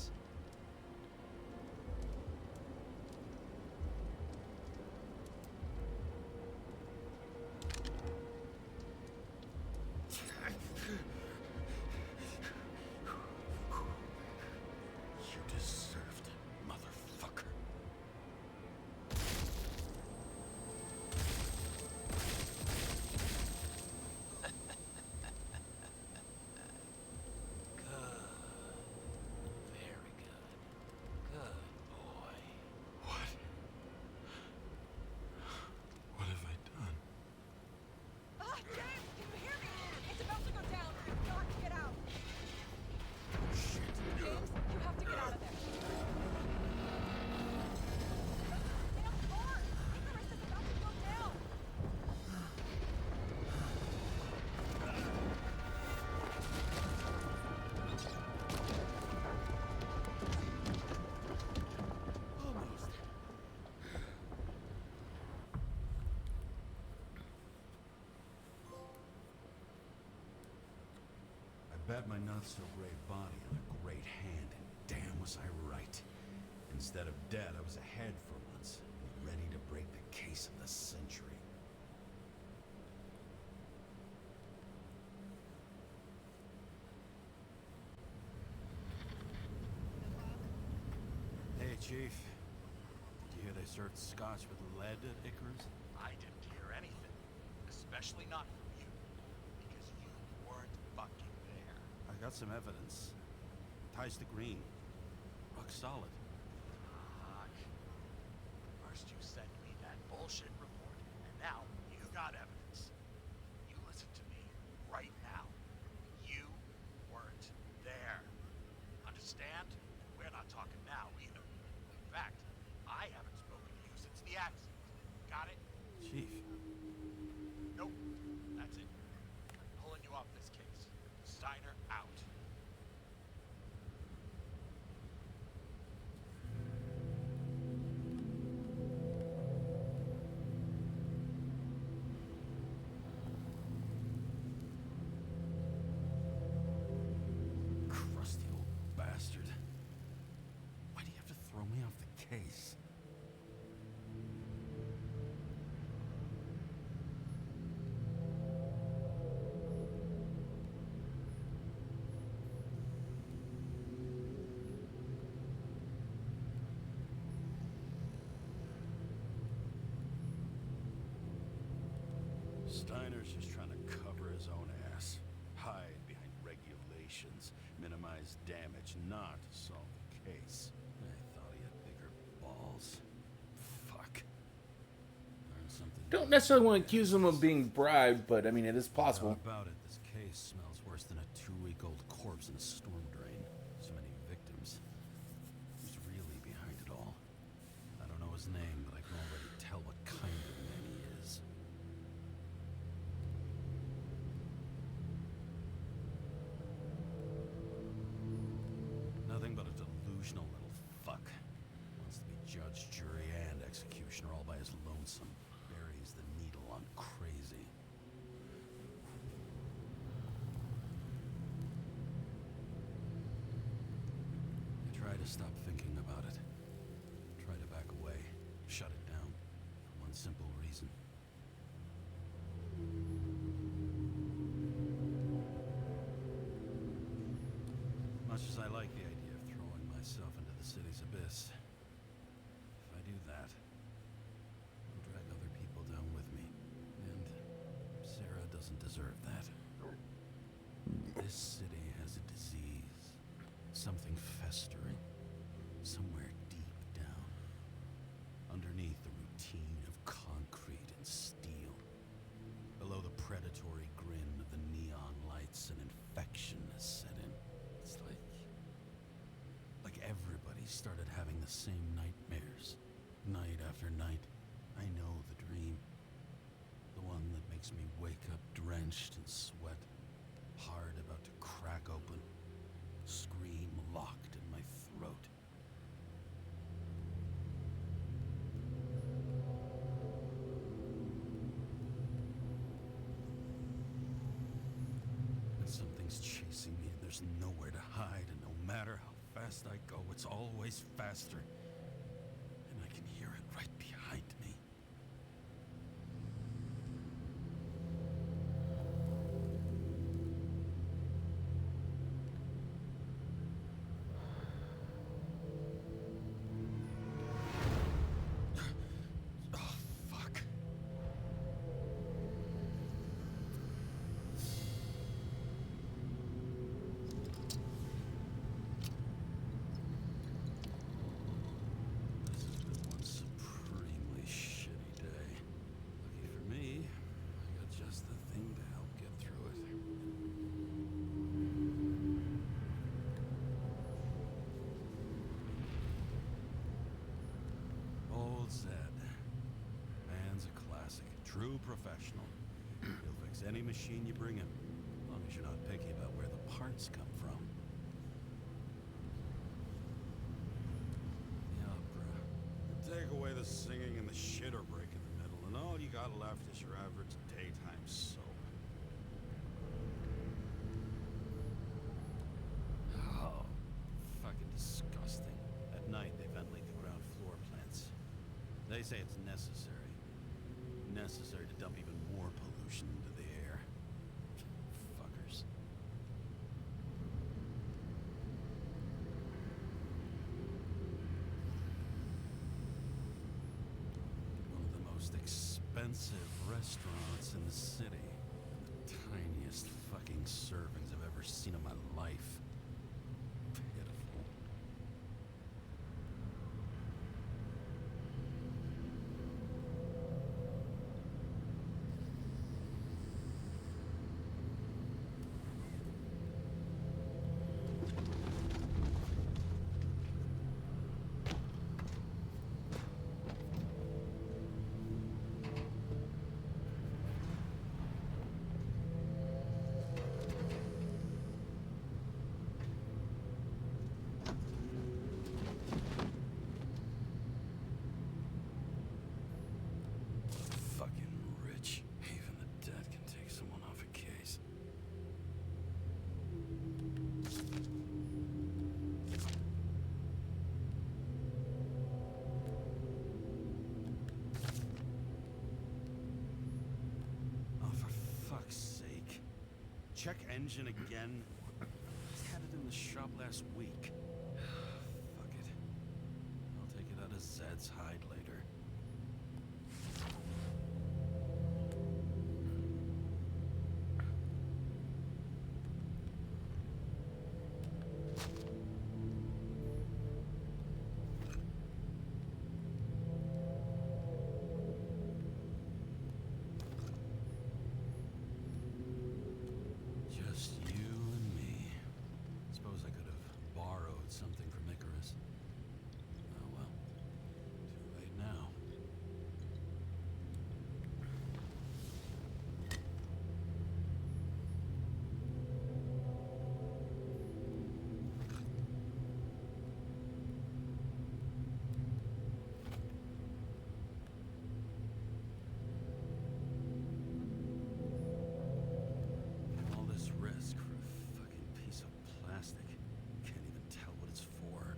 had my not-so-great body and a great hand, and damn was I right. Instead of dead, I was ahead for once, and ready to break the case of the century. Hey, Chief. Did you hear they served scotch with lead at Icarus? I didn't hear anything, especially not from you, because you weren't fucking there. I got some evidence. Ties to Green. Rock solid. Fuck. First you sent me that bullshit report, and now you got evidence. You listen to me right now. You weren't there. Understand? We're not talking now either. In fact, I haven't spoken to you since the accident. Got it? Chief. Nope. That's it. I'm pulling you off this case. Steiner out. Crusty old bastard. Why do you have to throw me off the case? Steiner's just trying to cover his own ass. Hide behind regulations, minimize damage, not solve the case. I thought he had bigger balls. Fuck. Learn something. Don't necessarily want to accuse him of being bribed, but I mean, it is possible. How about it? This case smells worse than a 2-week-old corpse in a storm drain. So many victims. Who's really behind it all? I don't know his name, but I can already tell what kind of man he is. Nothing but a delusional little fuck. Wants to be judge, jury, and executioner all by his lonesome. Buries the needle on crazy. I try to stop thinking about it. Try to back away, shut it down. For one simple reason. Much as I like the idea of throwing myself into the city's abyss, if I do that, I'll drag other people down with me. And Sarah doesn't deserve that. This city has a disease. Something festering. Somewhere deep down. Underneath the routine of concrete and steel. Below the predatory grin of the neon lights, an infection has set in. It's like everybody started having the same nightmares. Night after night. I know the dream. The one that makes me wake up drenched in sweat. Heart about to crack open. Scream locked in my throat. And something's chasing me, and there's nowhere to hide, and no matter how fast I go, it's always faster. And I can hear it right behind me. Oh, fuck. This has been one supremely shitty day. Lucky for me, I got just the thing to help get through it. Old Zed. Man's a classic. True professional. He'll fix any machine you bring him, as long as you're not picky about where the parts come from. The opera. Take away the singing and the shitter break in the middle, and all you got left is your average daytime soap. necessary. Necessary to dump even more pollution into the air. Fuckers. One of the most expensive restaurants in the city. The tiniest fucking servings I've ever seen in my life. Pitiful. Fucking rich. Even the dead can take someone off a case. Oh, for fuck's sake. Check engine again. I had it in the shop last week. Fuck it. I'll take it out of Zed's hide later. Just you and me. Suppose I could have borrowed something from Icarus. Oh well. Too late now. All this risk for a fucking piece of plastic. Can't even tell what it's for.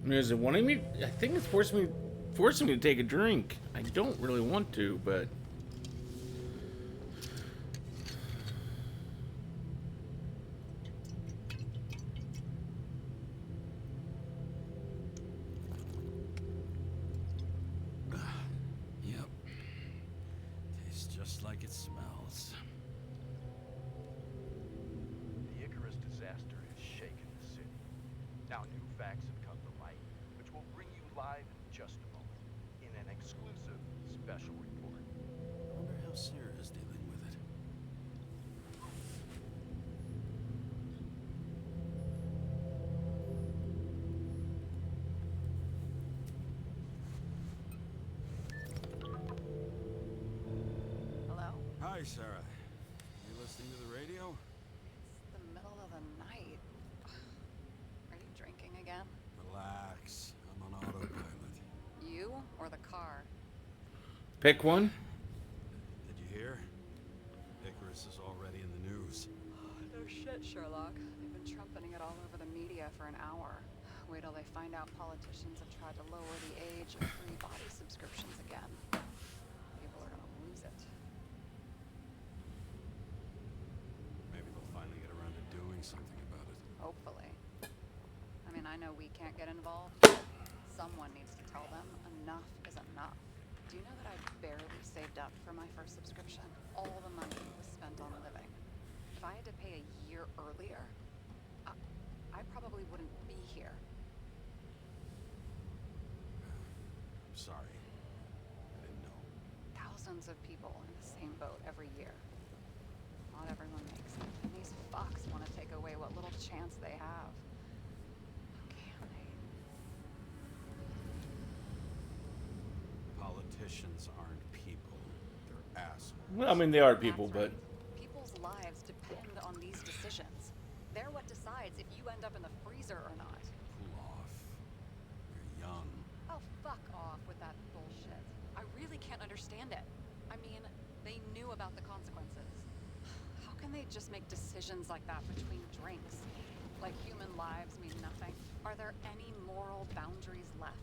Is it wanting me? I think it's forcing me to take a drink. I don't really want to, but Yep. Tastes just like it smells. The Icarus disaster has shaken the city. Now new facts have come to light, which we'll bring you live in just a moment, in an exclusive special report. I wonder how Sarah is dealing with it. Hello? Hi, Sarah. You listening to the radio? It's the middle of the night. Are you drinking again? Relax. I'm on autopilot. You or the car? pick one. Did you hear? Icarus is already in the news. No shit, Sherlock. They've been trumpeting it all over the media for an hour. Wait till they find out politicians have tried to lower the age of free body subscriptions again. People are gonna lose it. Maybe they'll finally get around to doing something about it. Hopefully. know we can't get involved. Someone needs to tell them enough is enough. Do you know that I barely saved up for my first subscription? All the money was spent on living. If I had to pay a year earlier, I probably wouldn't be here. I'm sorry. I didn't know. Thousands of people in the same boat every year. Not everyone makes it, and these fucks want to take away what little chance they have. How can they? Politicians aren't people. They're assholes. Well, I mean, they are people, That's but right. People's lives depend on these decisions. They're what decides if you end up in the freezer or not. Cool off. You're young. Oh, fuck off with that bullshit. I really can't understand it. I mean, they knew about the consequences. How can they just make decisions like that between drinks? Like human lives mean nothing? Are there any moral boundaries left?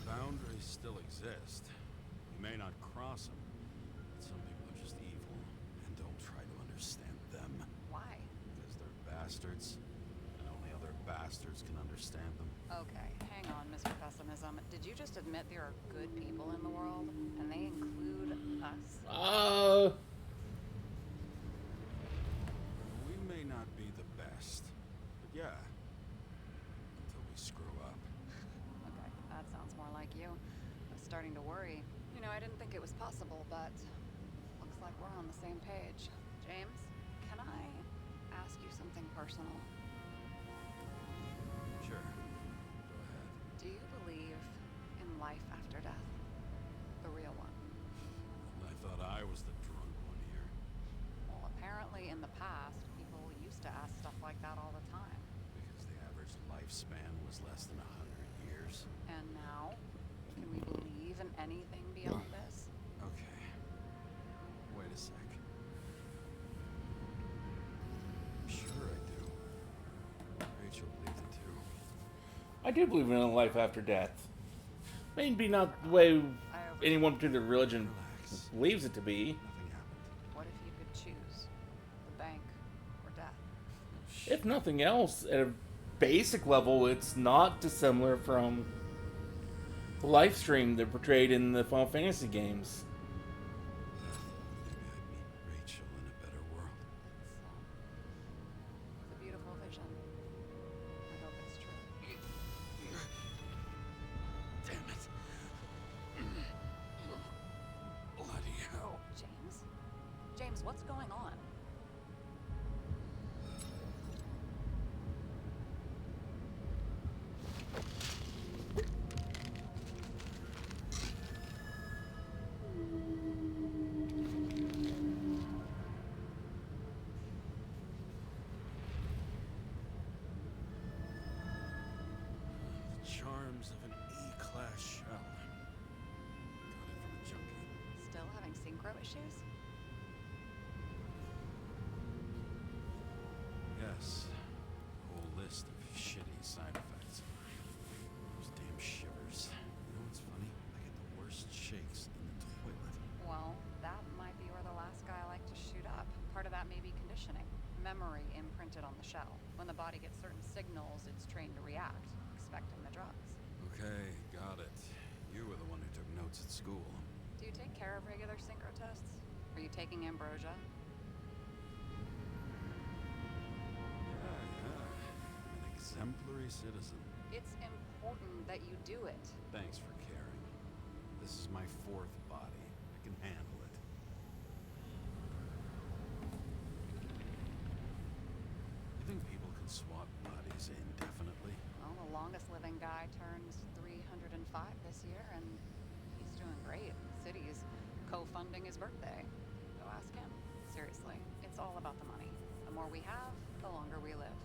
Boundaries still exist. You may not cross them, but some people are just evil, and don't try to understand them. Why? Because they're bastards, and only other bastards can understand them. Okay, hang on, Mr. Pessimism. Did you just admit there are good people in the world? And they include us? We may not be the best, but yeah, until we screw up. Okay, that sounds more like you. I was starting to worry. You know, I didn't think it was possible, but looks like we're on the same page. James, can I ask you something personal? Sure. Go ahead. Do you believe in life after death? The real one? I thought I was the drunk one here. Well, apparently in the past, people used to ask stuff like that all the time. Because the average lifespan was less than 100 years. And now, can we believe in anything beyond this? Okay. Wait a sec. Sure I do. Rachel believes it too. I do believe in a life after death. Maybe not the way any one particular religion Relax. believes it to be. Nothing happened. What if you could choose? The bank or death? If nothing else, at a basic level, it's not dissimilar from the live stream that portrayed in the Final Fantasy games. Maybe I'd meet Rachel in a better world. It's a beautiful vision. I hope it's true. Damn it. Bloody hell. James? James, what's going on? The charms of an E-class shell. Got it from a junkie. Still having synchro issues? Yes. A whole list of shitty side effects. Those damn shivers. You know what's funny? I get the worst shakes in the toilet. Well, that might be where the last guy liked to shoot up. Part of that may be conditioning. Memory imprinted on the shell. When the body gets certain signals, it's trained to react, expecting the drugs. Okay, got it. You were the one who took notes at school. Do you take care of regular synchro tests? Are you taking ambrosia? Yeah. An exemplary citizen. It's important that you do it. Thanks for caring. This is my fourth body. I can handle it. You think people can swap bodies indefinitely? Well, the longest living guy turns 305 this year, and he's doing great. The city's co-funding his birthday. Go ask him. Seriously, it's all about the money. The more we have, the longer we live.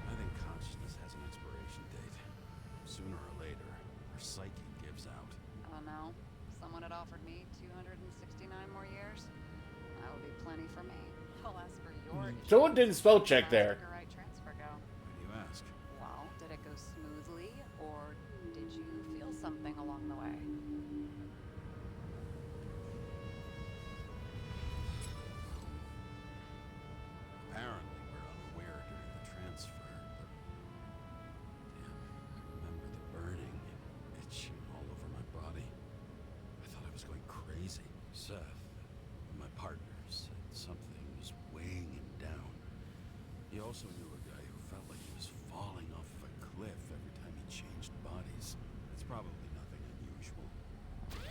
I think consciousness has an expiration date. Sooner or later, our psyche gives out. Oh no, someone had offered me 269 more years. That would be plenty for me. I'll ask for your issue. Someone did a spell check there. How'd the right transfer go? Why do you ask? Well, did it go smoothly, or the way. Apparently, we're unaware during the transfer, but damn, I remember the burning and itching all over my body. I thought I was going crazy. Seth, my partner, said something was weighing him down. He also knew a guy who felt like he was falling off of a cliff every time he changed bodies. It's probably nothing unusual. Don't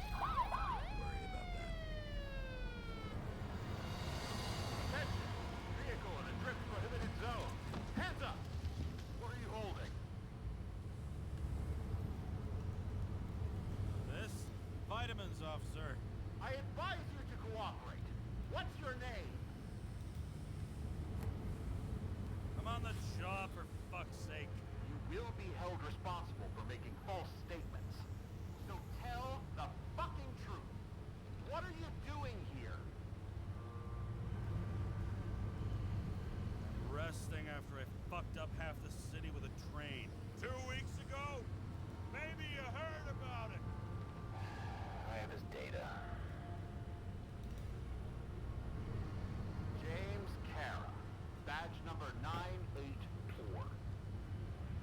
worry about that. Attention! Vehicle in a drift prohibited zone. Hands up! What are you holding? This? Vitamins, officer. I advise you to cooperate. What's your name? I'm on the job, for fuck's sake. You will be held responsible for making false statements. So tell the fucking truth. What are you doing here? Resting after I fucked up half the city with a train. 2 weeks ago? Maybe you heard about it. I have his data. James Kara, badge number 984.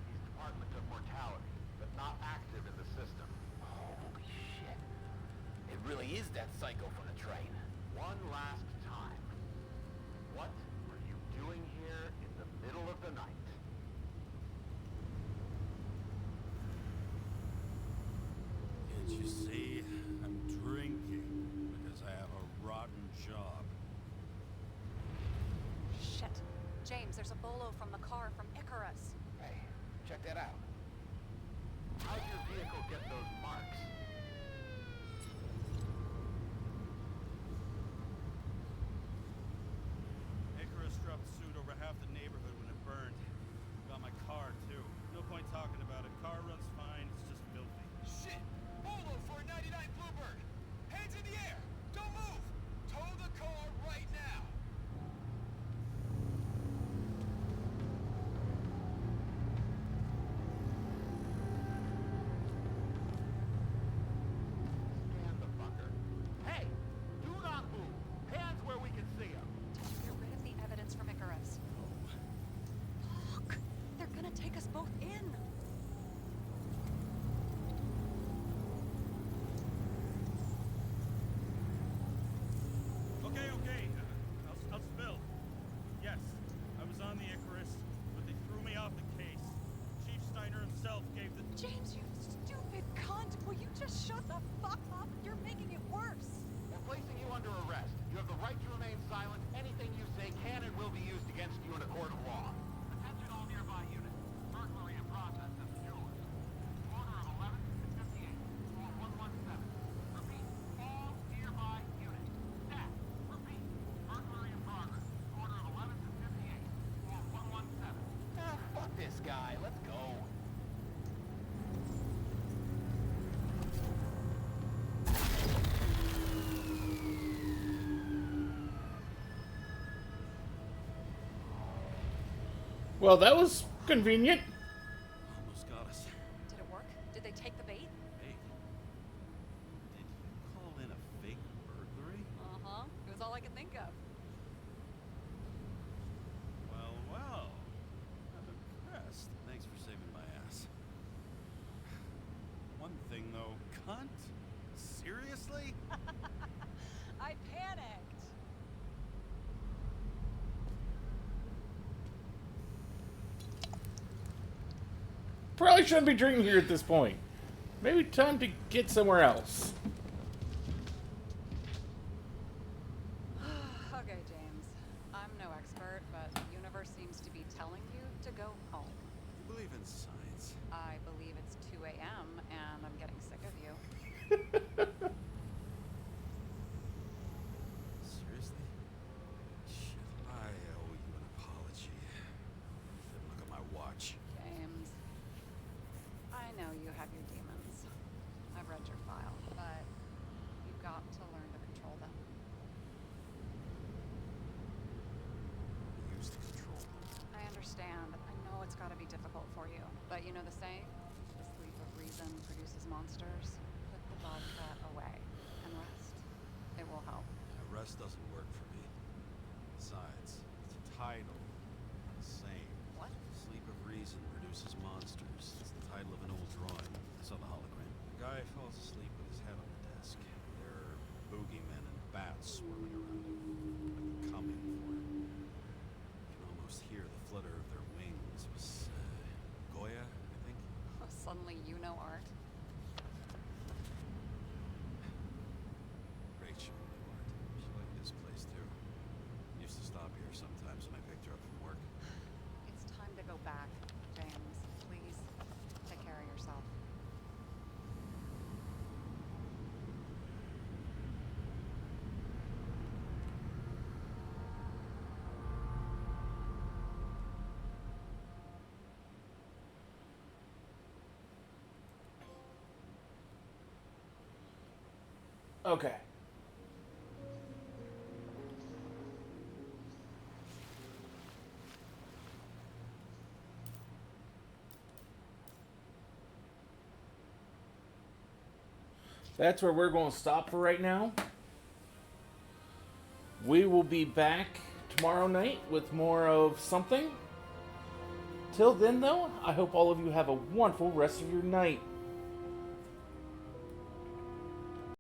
He's Department of Mortality, but not active in the system. Holy shit. It really is that psycho from the train. One last time. What are you doing here in the middle of the night? Can't you see? I'm drinking because I have a rotten job. Shit. James, there's a bolo from the car from Icarus. Hey, check that out. How'd your vehicle get those marks? Icarus dropped soot over half the neighborhood when it burned. Got my car, too. No point talking about it. Car runs fine, it's just filthy. Shit! Bolo for a 99 Bluebird! Hands in the air! Don't move! Tow the car right now! Scan the fucker. Hey! Do not move! Hands where we can see them! Get rid of the evidence from Icarus. Fuck! They're gonna take us both in! Okay. I'll spill. Yes, I was on the Icarus, but they threw me off the case. Chief Steiner himself gave the... James, you stupid cunt! Will you just shut the fuck up? You're making it worse! We're placing you under arrest. You have the right to remain silent. Anything you say can and will be used against you in a court of law. Attention all nearby units. Burglary in process at the jewelers. Order of 11 and 58. Or 117. Repeat. All nearby units. Staff. Repeat. Burglary in progress. Order of 11 and 58. Or 117. Ah, fuck this guy. Let's go. Well, that was convenient. Almost got us. Did it work? Did they take the bait? Hey, did you call in a fake burglary? Uh-huh. It was all I could think of. Well. I'm impressed. Thanks for saving my ass. One thing, though. Cunt? Seriously? I panicked! Probably shouldn't be drinking here at this point. Maybe time to get somewhere else. Okay, James. I'm no expert, but the universe seems to be telling you to go home. You believe in science? I believe it's 2 a.m. and I'm getting sick of you. Seriously? Shit, I owe you an apology. Look at my watch. James, I know you have your demons. I've read your file, but you've got to learn to control them. Use the control. I understand. I know it's got to be difficult for you. But you know the saying? The sleep of reason produces monsters. rest doesn't work for me. Besides, it's a title. Not the same. What? Sleep of Reason produces monsters. It's the title of an old drawing. I saw the hologram. The guy falls asleep with his head on the desk. There are boogeymen and bats swarming around him, like coming for him. You can almost hear the flutter of their wings. It was Goya, I think. Suddenly you know art. Rachel knew art. She liked this place too. Used to stop here sometimes when I picked her up from work. It's time to go back, James. Please, take care of yourself. Okay. That's where we're going to stop for right now. We will be back tomorrow night with more of something. Till then, though, I hope all of you have a wonderful rest of your night.